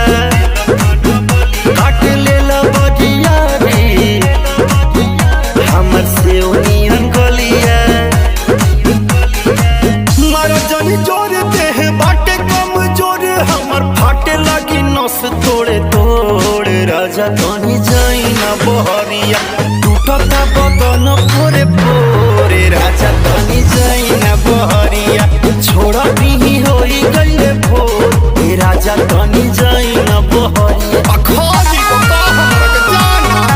काट लेला बरियारी हमर से नियन गलिया मारा जानी जोर देह बाटे कम जोर हमर फाटे लगी नस तोड़े तोड़े राजा तानी जाइना बहरिया टूटता बदन पोरे पोरे राजा तानी जाइना बहरिया छोड़ा दी होई गईले भोर राजा तानी जाइना बहरिया अखाजी को का हमरा के जाना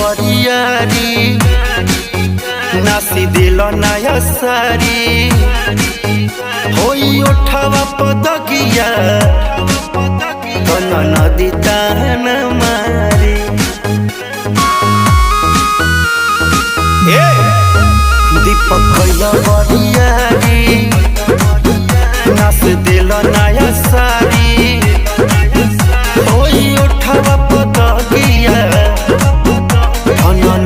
बरियारी नासी दिल नया सारी होई उठावा पदगिया कन नदी तान मारी दीपक कैला बरियारी नास दिल नया सारी होई उठावा पदगिया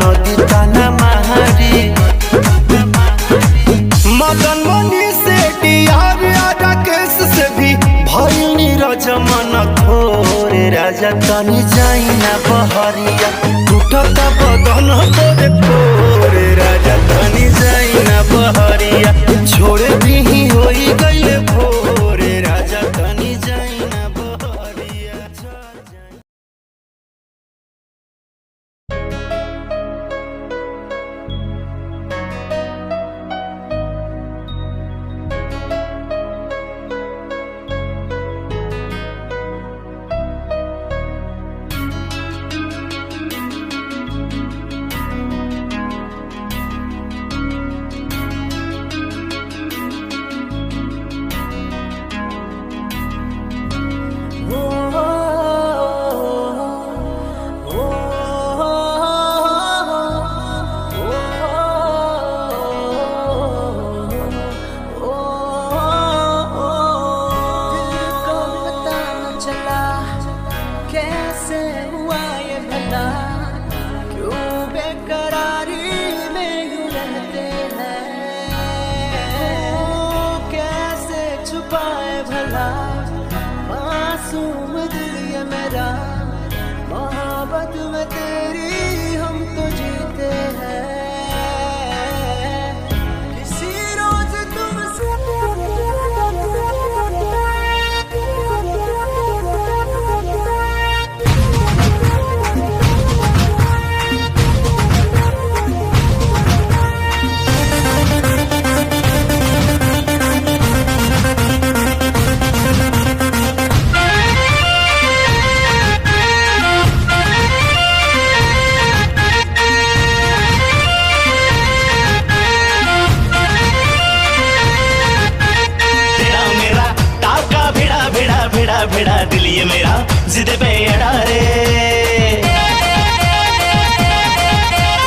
नदी ताना महारी मदन मनी से डियार राकेश से भी भइल नीरज मन थोरे राजा तानी जाइना बहरिया टूटता बदन तोरे पोरे राजा तानी जाइना बहरिया छोड़े दी होई गईले भोरे राजा तानी जाइना बहरिया भिड़ा दिल ये मेरा जिद पे अड़ा रे।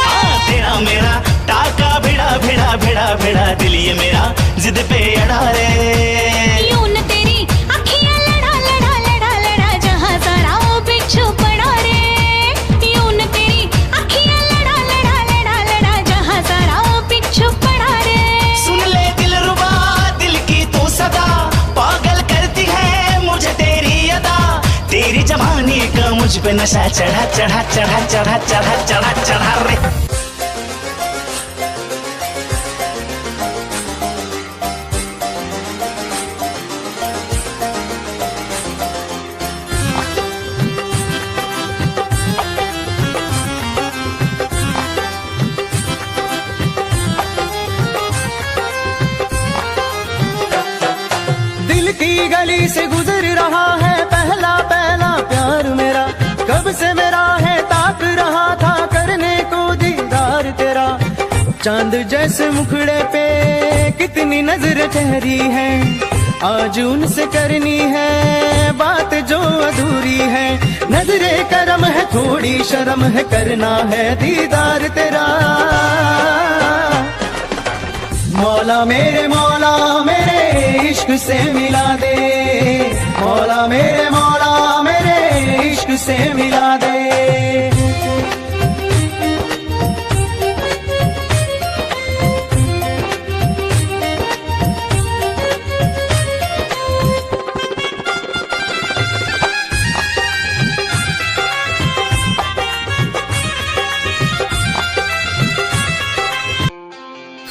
हाँ तेरा मेरा टाका भिड़ा भिड़ा भिड़ा भिड़ा दिल ये मेरा जिद पे अड़ा रे। यूं न तेरी अखियां लड़ा लड़ा लड़ा लड़ा जहां सारा वो बिच्छू पड़ा रे। यूं न तेरी अखियां लड़ा लड़ा लड़ा लड़ा जहां सारा वो बिच्छू पड़ा रे। सुन ले दिलरुबा दिल की तू सदा पागल करती है मुझे तेरी अदा। तेरी जवानी का मुझ पे नशा चढ़ा चढ़ा चढ़ा चढ़ा चढ़ा चढ़ा चढ़ा रे। दिल की गली से गुजर रहा है पहला पहला प्यार मेरा। कब से मेरा है ताक रहा था करने को दीदार तेरा। चांद जैसे मुखड़े पे कितनी नजर ठहरी है। आज उनसे करनी है बात जो अधूरी है। नजरे करम है थोड़ी शर्म है करना है दीदार तेरा। मौला मेरे इश्क से मिला दे। मौला मेरे इश्क से मिला दे।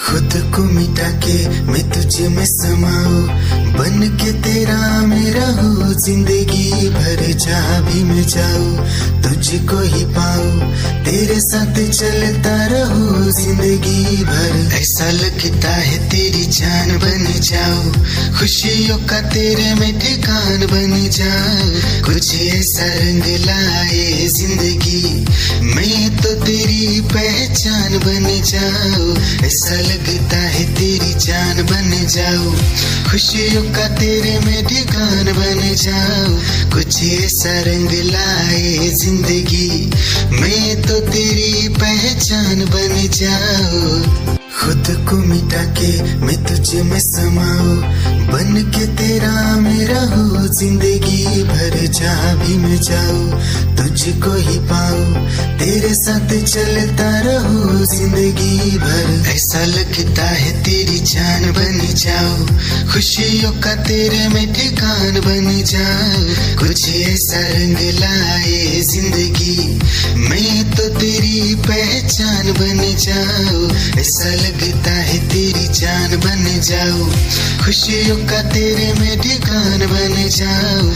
खुद को मिटा के मैं तुझे में समाऊं बन के तेरा मेरा हो। जिंदगी भर जहाँ भी मैं जाऊं तुझको ही पाऊं तेरे साथ चलता रहूं जिंदगी भर। ऐसा लगता है तेरी जान बन जाऊं खुशियों का तेरे में ठिकान बन जाऊं। कुछ ऐसा रंग लाए जिंदगी मैं तो तेरी पहचान बन जाऊं। ऐसा लगता है तेरी जान बन जाऊं खुशियों का तेरे में ठिकान बन जाऊं। कुछ ऐसा रंग लाए जिंदगी मैं तो तेरी पहचान बन जाऊं। खुद को मिटा के मैं तुझे में समाऊं बन के तेरा मेरा हो। जिंदगी भर जहाँ भी मैं जाऊं तुझको ही पाऊं तेरे साथ चलता रहूं जिंदगी भर। ऐसा लगता है तेरी जान बन जाऊं खुशियों का तेरे में ठिकान बन जाऊं। कुछ ऐसा रंग लाए जिंदगी मैं तो तेरी पहचान बन जाऊं। ऐसा लगता है तेरी जान बन जाऊं खुशियों का तेरे में ठिकान बन जाऊं।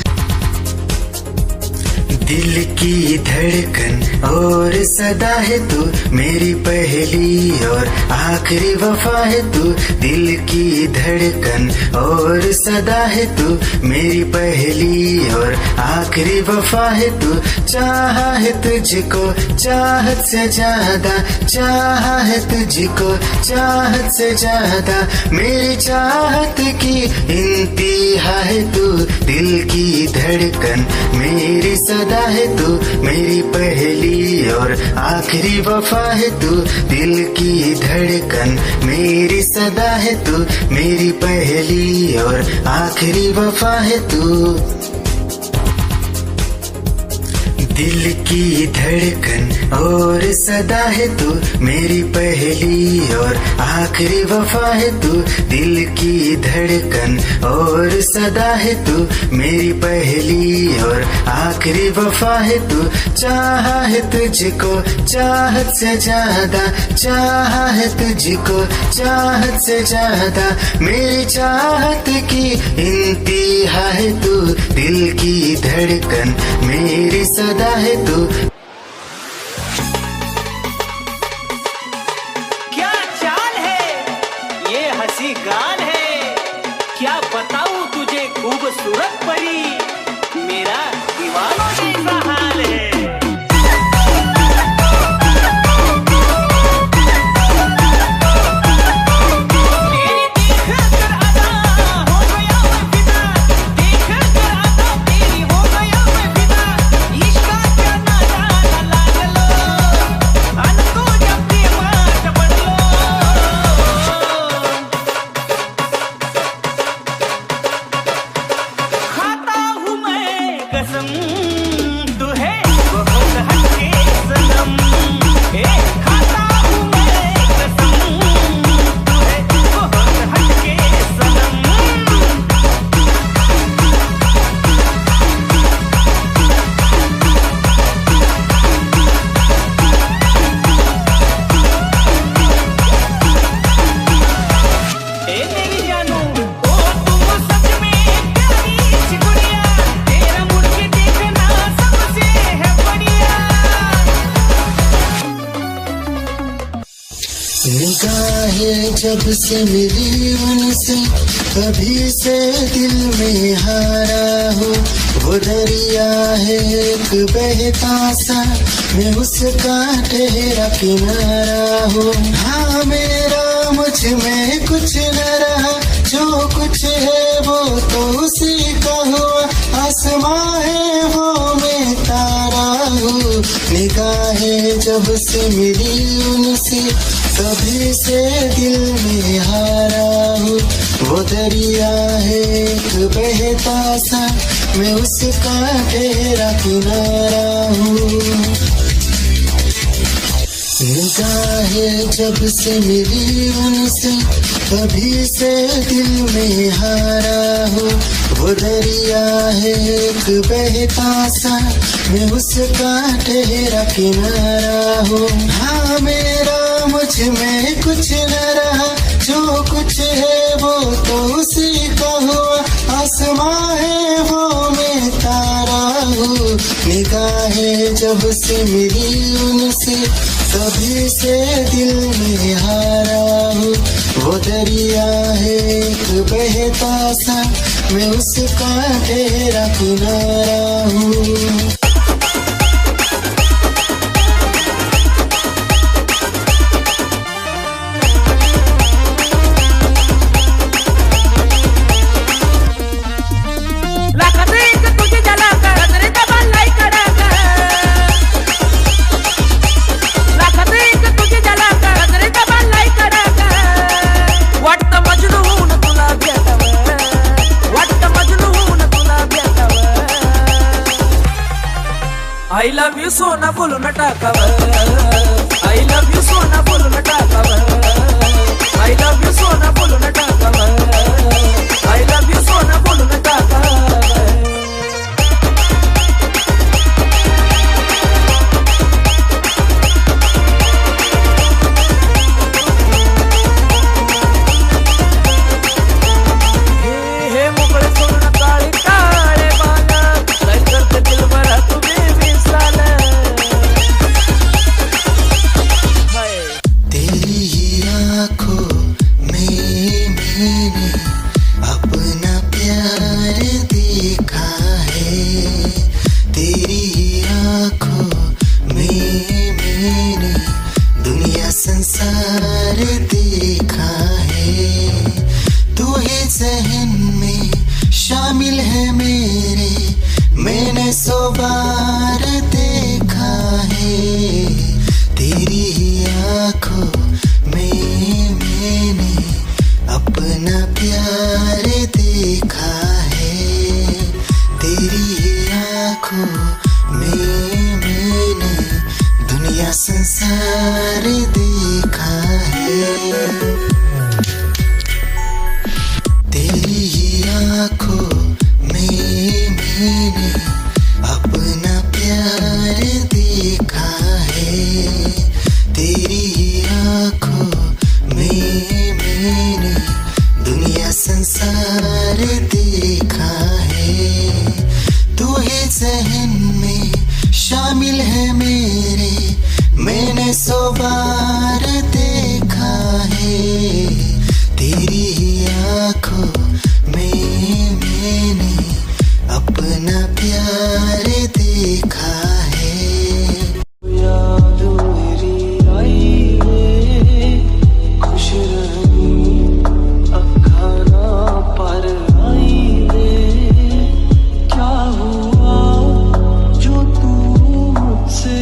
दिल की धड़कन और सदा है तू मेरी पहली और आखिरी वफा है तू। दिल की धड़कन और सदा है तू मेरी पहली और आखिरी वफा है तू। चाहा है तुझको चाहत से ज्यादा चाहा है तुझको चाहत से ज्यादा। मेरी चाहत की इंतहा है तू दिल की धड़कन मेरी सदा है तू मेरी पहली और आखिरी वफा है तू। दिल की धड़कन मेरी सदा है तू मेरी पहली और आखिरी वफा है तू। दिल की धड़कन और सदा है तू मेरी पहली और आखिरी वफा है तू। दिल की धड़कन और सदा है तू मेरी पहली और आखिरी वफा है तू। चाहा है तुझको चाहत से ज्यादा चाहा है तुझको चाहत से ज्यादा। मेरी चाहत की इंतहा है तू दिल की धड़कन मेरी सदा है तू। क्या चाल है ये हंसी गाल है क्या बताऊं तुझे खूबसूरत परी मेरा दीवानों जैसा हाल है। तेरी कसम तू है बहुत हटके सनम खाता हूँ मैं कसम तू है बहुत हटके सनम निगाहें जब से मिली उनसे कभी से दिल में हारा हो वो दरिया है एक बहता सा मैं उसका ठहरा किनारा हूँ हाँ मेरा मुझ में कुछ न रहा जो कुछ है वो तो उसी का हुआ आसमां है वो मैं तारा हूँ निगाहें जब से मिली उनसे कभी से दिल में हारा हूँ वो दरिया है एक बहता सा मैं उसका ठहरा किनारा हूँ निगाहें जब से मिली उनसे कभी से दिल में हारा हूँ वो दरिया है एक बहता सा मैं उसका ठहरा किनारा हूँ हाँ मेरा मुझ में कुछ न रहा जो कुछ है वो तो उसी का हुआ आसमां है वो मैं तारा हूँ निगाहें जब से मिली उनसे कभी से दिल में हारा हूँ वो दरिया है एक बहता सा मैं उसका ठहरा किनारा हूँ I love you सोना बोलो न टाकावर I love you सोना बोलो न टाकावर I love you सोना बोलो न टाकावर I love you सोना बोलो न टाकावर हे मोकळे सोना काळे काळे बाला काय करते दिल भरा तू तेरी ही आँखों में मैंने अपना प्यार देखा है तेरी ही आँखों में मैंने दुनिया संसार देखा है तू ही ज़हन में शामिल है मेरे मैंने 100 बार देखा है तेरी ही आँखों में मैंने अपना प्यार देखा है तेरी ही आँखों में मैंने दुनिया संसार देखा है तेरी ही आँखों में मैंने अपना प्यार देखा है तेरी ही आँखों में मैंने दुनिया संसार देखा है तू ही ज़हन में शामिल है मेरे मैंने 100 बार देखा है तेरी ही आँखों में मैंने अपना प्यार देखा है याद मेरी आई वे खुश रही अखा ना पर आई वे क्या हुआ जो तू मुझसे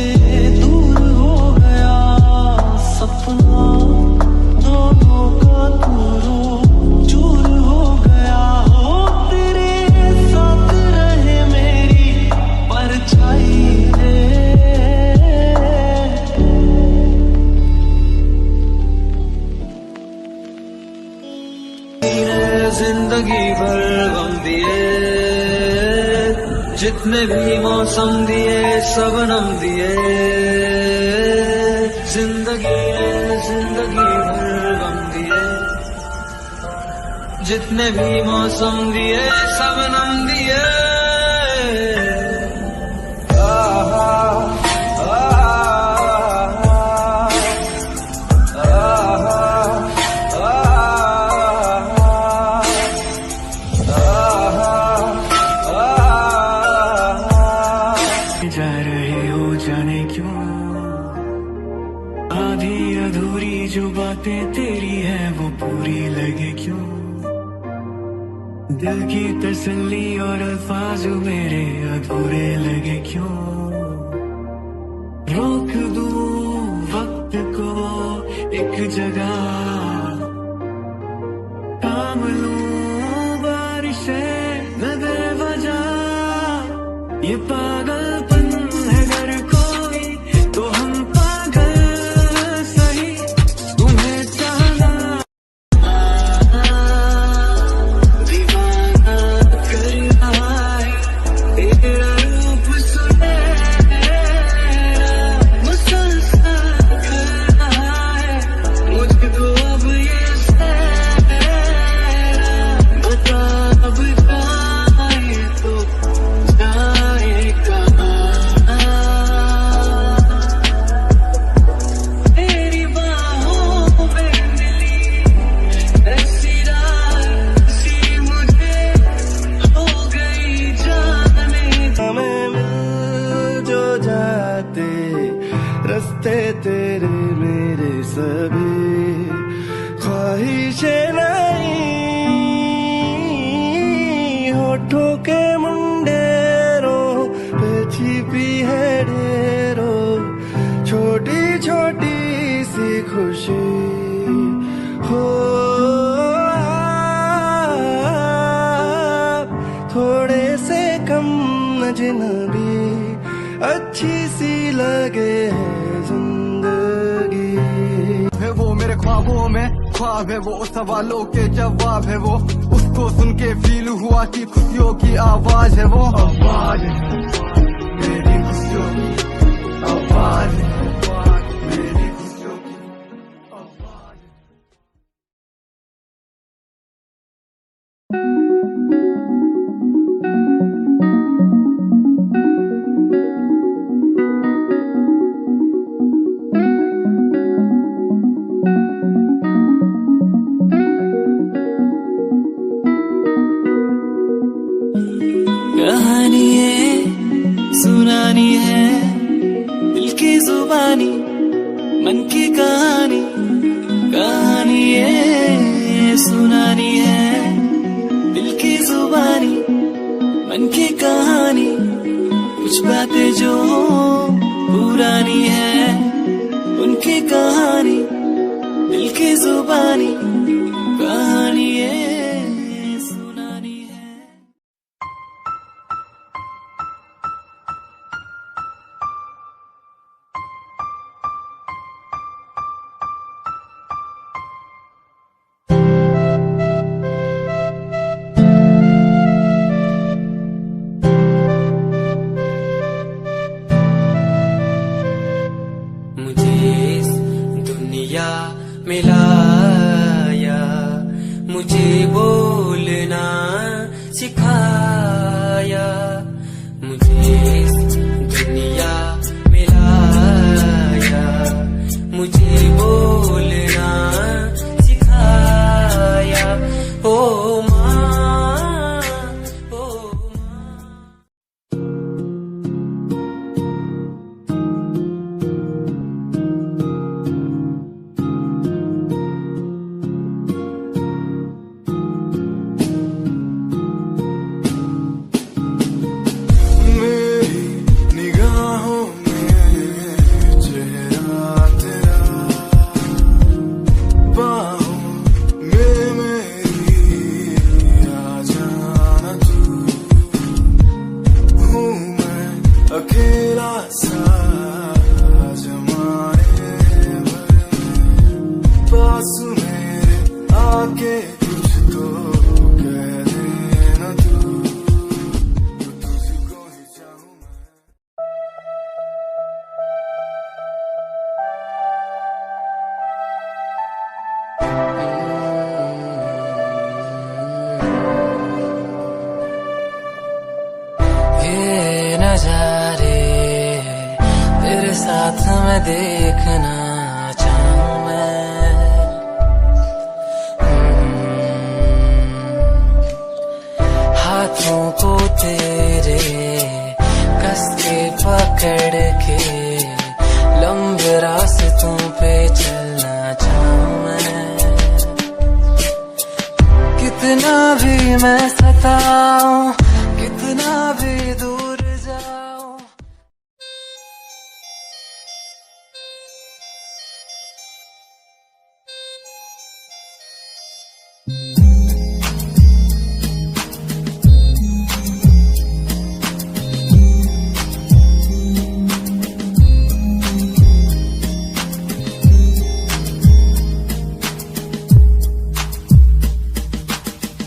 जितने भी मौसम दिए सबनम दिए, जिंदगी में जिंदगी भर गम दिए, जितने भी मौसम दिए सबनम दिए। जा रहे हो जाने क्यों, आधी अधूरी जो बातें तेरी है वो पूरी लगे क्यों, दिल की तसल्ली और अल्फाज मेरे अधूरे लगे क्यों, रोक दूं वक्त को एक जगह, थाम लूं बारिशें न बेवजह, ये पागलपन है अगर कोई तो हम पागल सही, तुम्हें चाहना दीवाना कर रहा है, तेरा रूप सुनहरा मुसलसल कर रहा है, मुझको अब ये सहरा बता अब जाए तो जाए कहाँ, तेरी बाहों में मिली ऐसी रात सी मुझे हो गई जाने, हमें मिल जो जाते रास्ते तेरे मेरे सभी, ख्वाहिशें नहीं होठों के मुंडेरों पे छिपी है ढेरों, छोटी छोटी सी खुशी हो आप थोड़े से कम अजनबी, अच्छी सी लगे है जिंदगी, है वो मेरे ख्वाबों में ख्वाब है, वो सवालों के जवाब है, वो उसको सुन के फील हुआ कि खुशियों की आवाज है, वो आवाज है मेरी खुशियों की आवाज है, मेरी खुशियों की आवाज है। कहानी है सुनानी है दिल की जुबानी, मन की कहानी, कहानी है सुनानी है दिल की जुबानी, मन की कहानी, कुछ बातें जो पुरानी है उनकी कहानी, दिल की जुबानी, कहानी है सुनानी है। मुझे इस दुनिया में लाया, मुझे नजारे तेरे साथ मैं देखना चाहूं मैं। हाथों को तेरे कस के पकड़ के लंबे रास्तों पे चलना चाहूं मैं। कितना भी मैं सताऊं, कितना भी दूर जाऊं।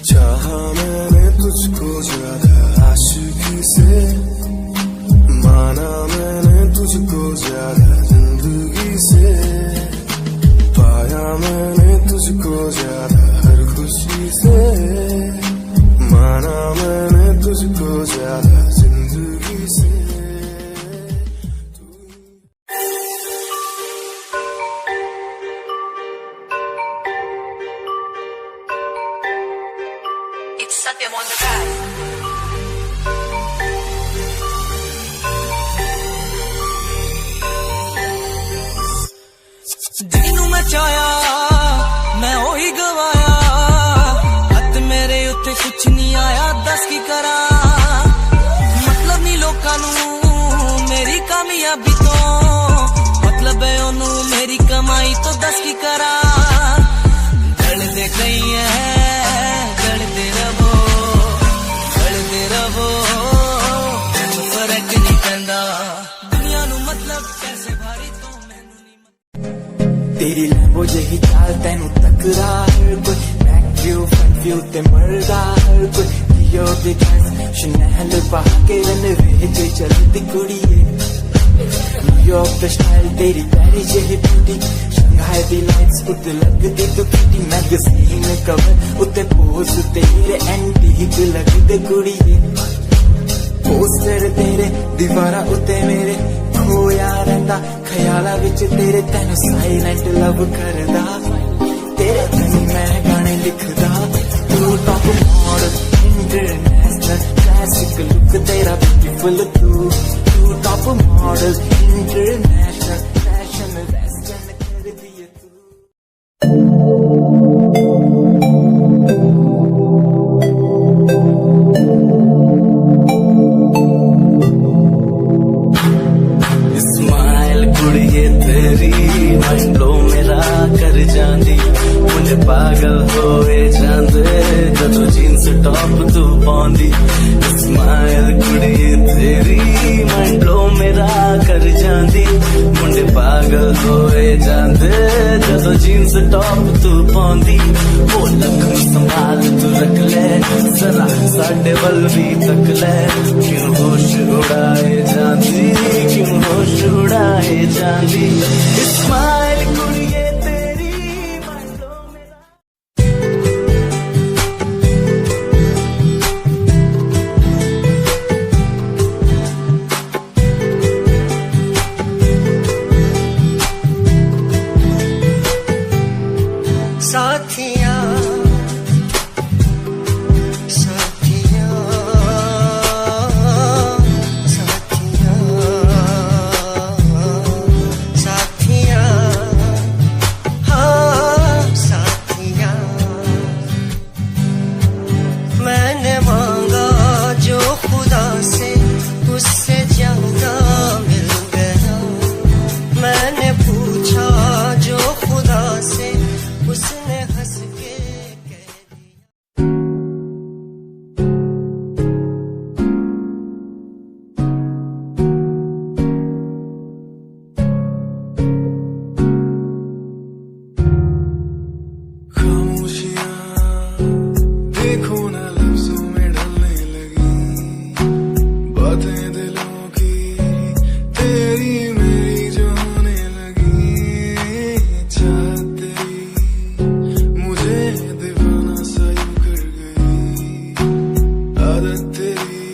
चाहा मैंने तुझको ज्यादा आशिकी से, माना मैंने तुझको ज्यादा जिंदगी से, पाया मैंने तुझको ज्यादा हर खुशी से, माना मैंने तुझको ज्यादा जिंदगी से। It's Satyam on the track. ਜਿਹਨੂੰ ਮੈਂ ਚਾਹਿਆ ਮੈਂ ਉਹੀ ਗਵਾਇਆ, ਹੱਥ ਮੇਰੇ ਉੱਤੇ ਕੁਛ ਨਹੀਂ ਆਇਆ, ਦੱਸ ਕੀ ਕਰਾਂ। ਮਤਲਬ ਨਹੀਂ ਲੋਕਾਂ ਨੂੰ ਮੇਰੀ ਕਾਮਯਾਬੀ ਤੋਂ, ਮਤਲਬ ਹੈ ਉਹਨੂੰ ਮੇਰੀ ਕਮਾਈ ਤੋਂ, ਦੱਸ ਕੀ ਕਰਾਂ। ਜਲਦੇ ਕਈ ਹੈ ਜਲਦੇ ਰਵੋ, ਜਲਦੇ ਰਵੋ, ਫਰਕ ਨਹੀਂ ਪੈਂਦਾ ਦੁਨੀਆ ਨੂੰ, ਮਤਲਬ ਪੈਸੇ ਭਾਰੀ ਤੋਂ ਮੈਨੂੰ ਨਹੀਂ। तेरी लैम्बो यही चाल तेनू तकरा हर कोई, मैक्यू फ्रंट ते मरदा हर कोई। दियो दी ड्रेस शनैल पा के रनवे ते चलदी कुड़िए, न्यूयॉर्क दा स्टाइल तेरी पैरी यही ब्यूटी, शंघाई दी लाइट्स उत्ते लगदी तू किटी, मैगज़ीन कवर उत्ते पोज तेरे एंटीक लगदे कुड़िए। पोस्टर तेरे दीवारा उत्ते मेरे खोया रहिंदा, ख्याला विच तेरे तैनू साइलेंट लव करदा, तेरे तनी मैं गाने लिखदा। तू top model international classic look तेरा ब्यूटीफुल, तू top model international fashion western कर दिए तू। स्माइल कुड़िए तेरी माइंड ब्लो मेरा कर जांदी, मुंडे पागल होए जांदे जदों जीन्स टॉप तू पाउंदी। स्माइल कुड़िए तेरी माइंड ब्लो मेरा कर जांदी, मुंडे पागल होए जांदे जदों जीन्स टॉप तू पाउंदी। ओ लख संभाल तू रख ले जरा साडे वल भी तक ले, क्यों होश उड़ाए जांदी, क्यों होश उड़ाए जांदी। स्माइल कुड़िए तेरी माइंड ब्लो मेरा। साथिया साथिया साथिया साथिया, हाँ साथिया। मैंने मांगा जो खुदा से उससे ज्यादा मिल गया, मैंने पूछा जो खुदा से उसने हंस के कह दिया। खामोशियां देखो ना लफ्जों में ढलने लगी, बातें दिलों की तेरी मेरी जो होने लगी। चाहत तेरी मुझे दीवाना सा यूं कर गई, आदत तेरी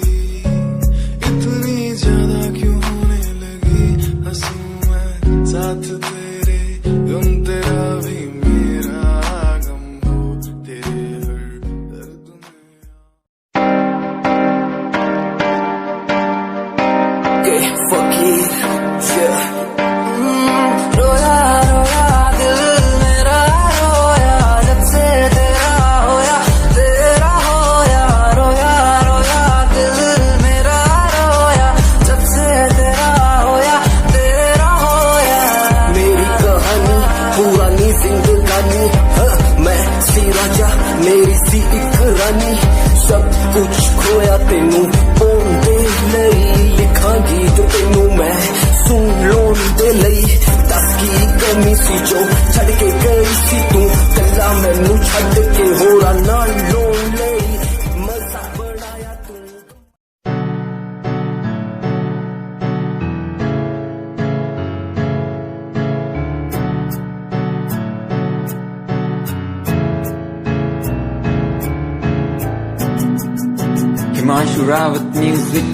Rawat Music,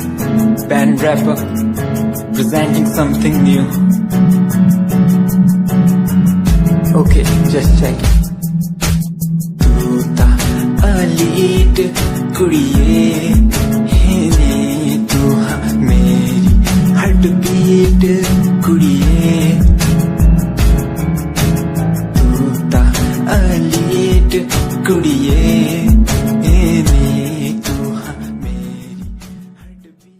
band rapper, presenting something new. Okay, just check it. तू ता अलीट कुड़िए हेने तू हाँ मेरी हार्ट बीट कुड़िए तू ता अलीट कुड़िए हेने तू हाँ मेरी हार्ट बीट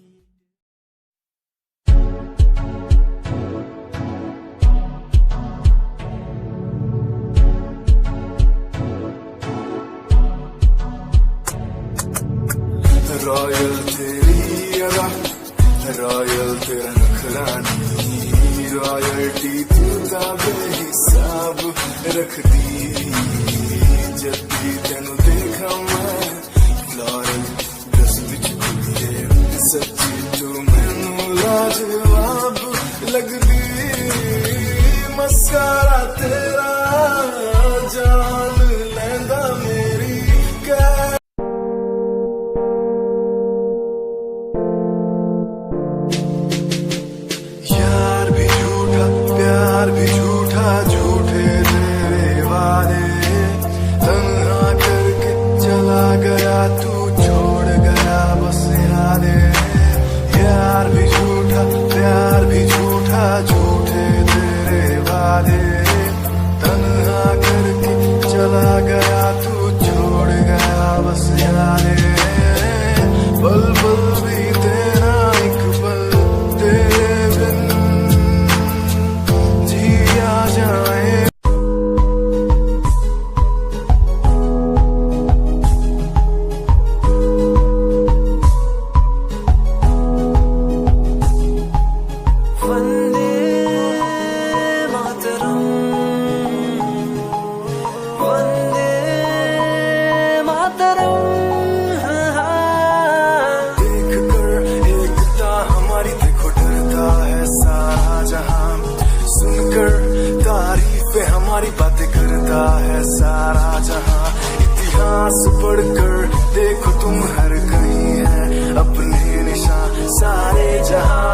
रॉयल तेरी अदा रॉयल तेरा नखरानी रॉयल्टी तू ता बेहिसाब रख दी जब भी तेनू देखा मैं फ्लोरल दस विच कुड़िए सच्ची तू मैनू लाजवाब लगदी मस्कारा तेरा जान लैंदा मेरी कै यार भी झूठा प्यार भी झूठा झूठे तेरे वादे तन्हा करके चला गया तू छोड़ गया बस यादे यार भी झूठा प्यार भी झूठा झूठे तेरे वादे तन्हा करके चला गया तू छोड़ गया बस यादे पल पल भी तेरा एक पल तेरे बिन जिया जाए वंदे मातरम वंदे मातरम देख कर एकता हमारी देखो डरता है सारा जहां सुनकर तारीफें हमारी बातें करता है सारा जहां इतिहास पढ़कर देखो तुम हर कहीं है अपने निशान सारे जहां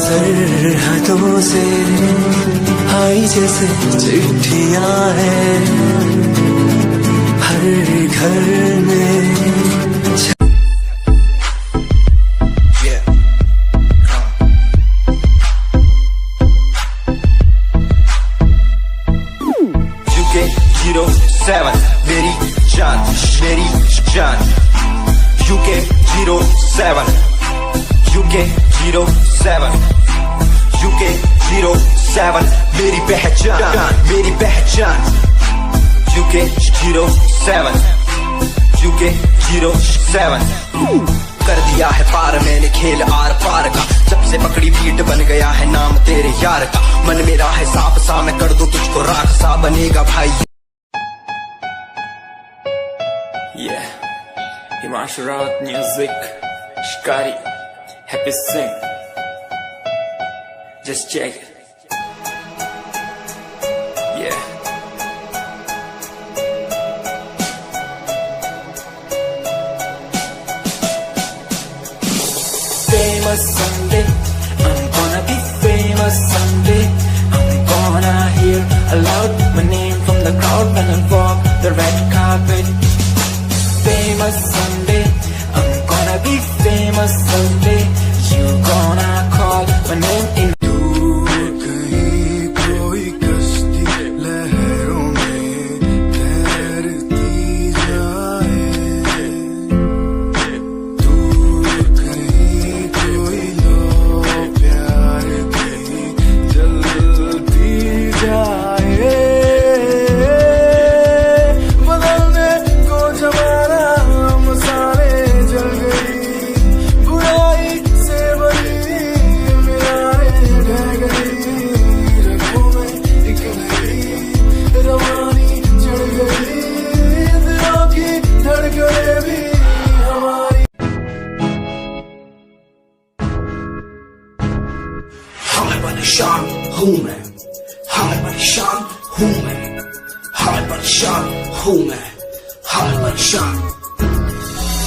सरहदों से आई जैसे चिट्ठियां हैं हर घर में UK 07 मेरी जान UK 07 UK 07 UK 07 मेरी पहचान UK 07 UK 07 कर दिया है पार मैंने खेल आर पार का जब से पकड़ी बीट बन गया है नाम तेरे यार का मन मेरा है सांप सा मैं कर दूं तुझको राख सा बनेगा भाई Yeah, Himanshu Rawat Music, Shikari, Happy Singh. Just check it. Yeah. Famous someday, I'm gonna be famous someday. I'm gonna hear aloud my name from the crowd when I walk the red carpet. Famous someday, I'm gonna be famous someday. You gonna call my name in. कहीं कोई कश्ती लहरों में तैरती जाए दूर कहीं कोई लो प्यार की जलती जाए बदलने को जमाना हम सारे जल गई बुरा हाय परेशान हूँ मैं, हाय परेशान हूँ मैं, हाय परेशान हूँ मैं, हाय परेशान।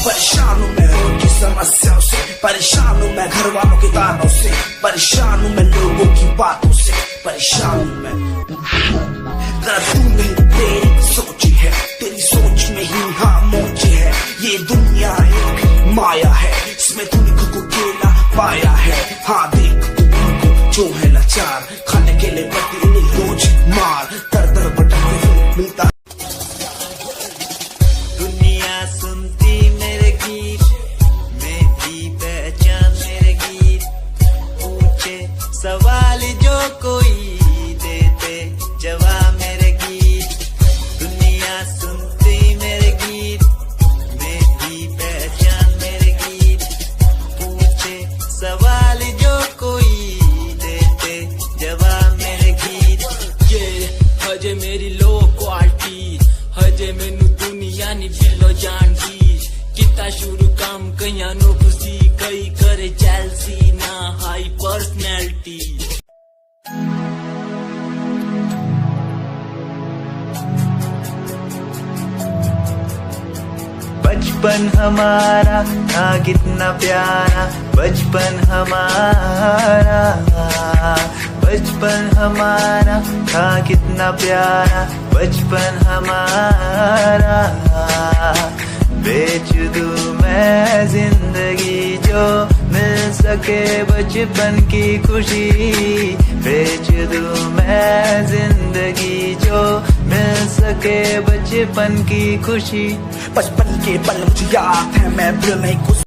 परेशान हूँ मैं रोज की समस्याओं से, परेशान हूँ मैं घर वालों के तानों से, परेशान हूँ मैं लोगों की बातों से, परेशान हूँ मैं। तेरा तू नहीं तेरी सोच है, तेरी सोच में ही हाँ मोच है। ये दुनिया एक माया है, इसमें तूने खुद को अकेला पाया है। हाँ देख तू जो है लाचार, खाने के लिए पड़ती उन्हें रोज मार, दर दर भटकते हुए मिलता। दुनिया सुनती मेरे गीत, मेरी पहचान मेरे गीत, पूछे सवाल जो कोई देते जवाब मेरे गीत। दुनिया सुनती मेरे गीत, मेरी पहचान मेरे गीत, पूछे सवाल जो कोई देते जवाब मेरे गीत। ये हजे मेरी लो क्वालिटी, हजे मैनू दुनिया नी बिलो जानती। किता शुरू काम कईयां नो खुशी, कई करे जेलसी ना हाई पर्सनैलिटी। बचपन हमारा था कितना प्यारा, बचपन हमारा, बचपन हमारा था कितना प्यारा, बचपन हमारा। बेच दूं मैं जिंदगी जो मिल सके बचपन की खुशी, बेच दूं मैं जिंदगी जो मिल सके बचपन की खुशी। बचपन के पल मुझे याद है, मैं दिल में कुछ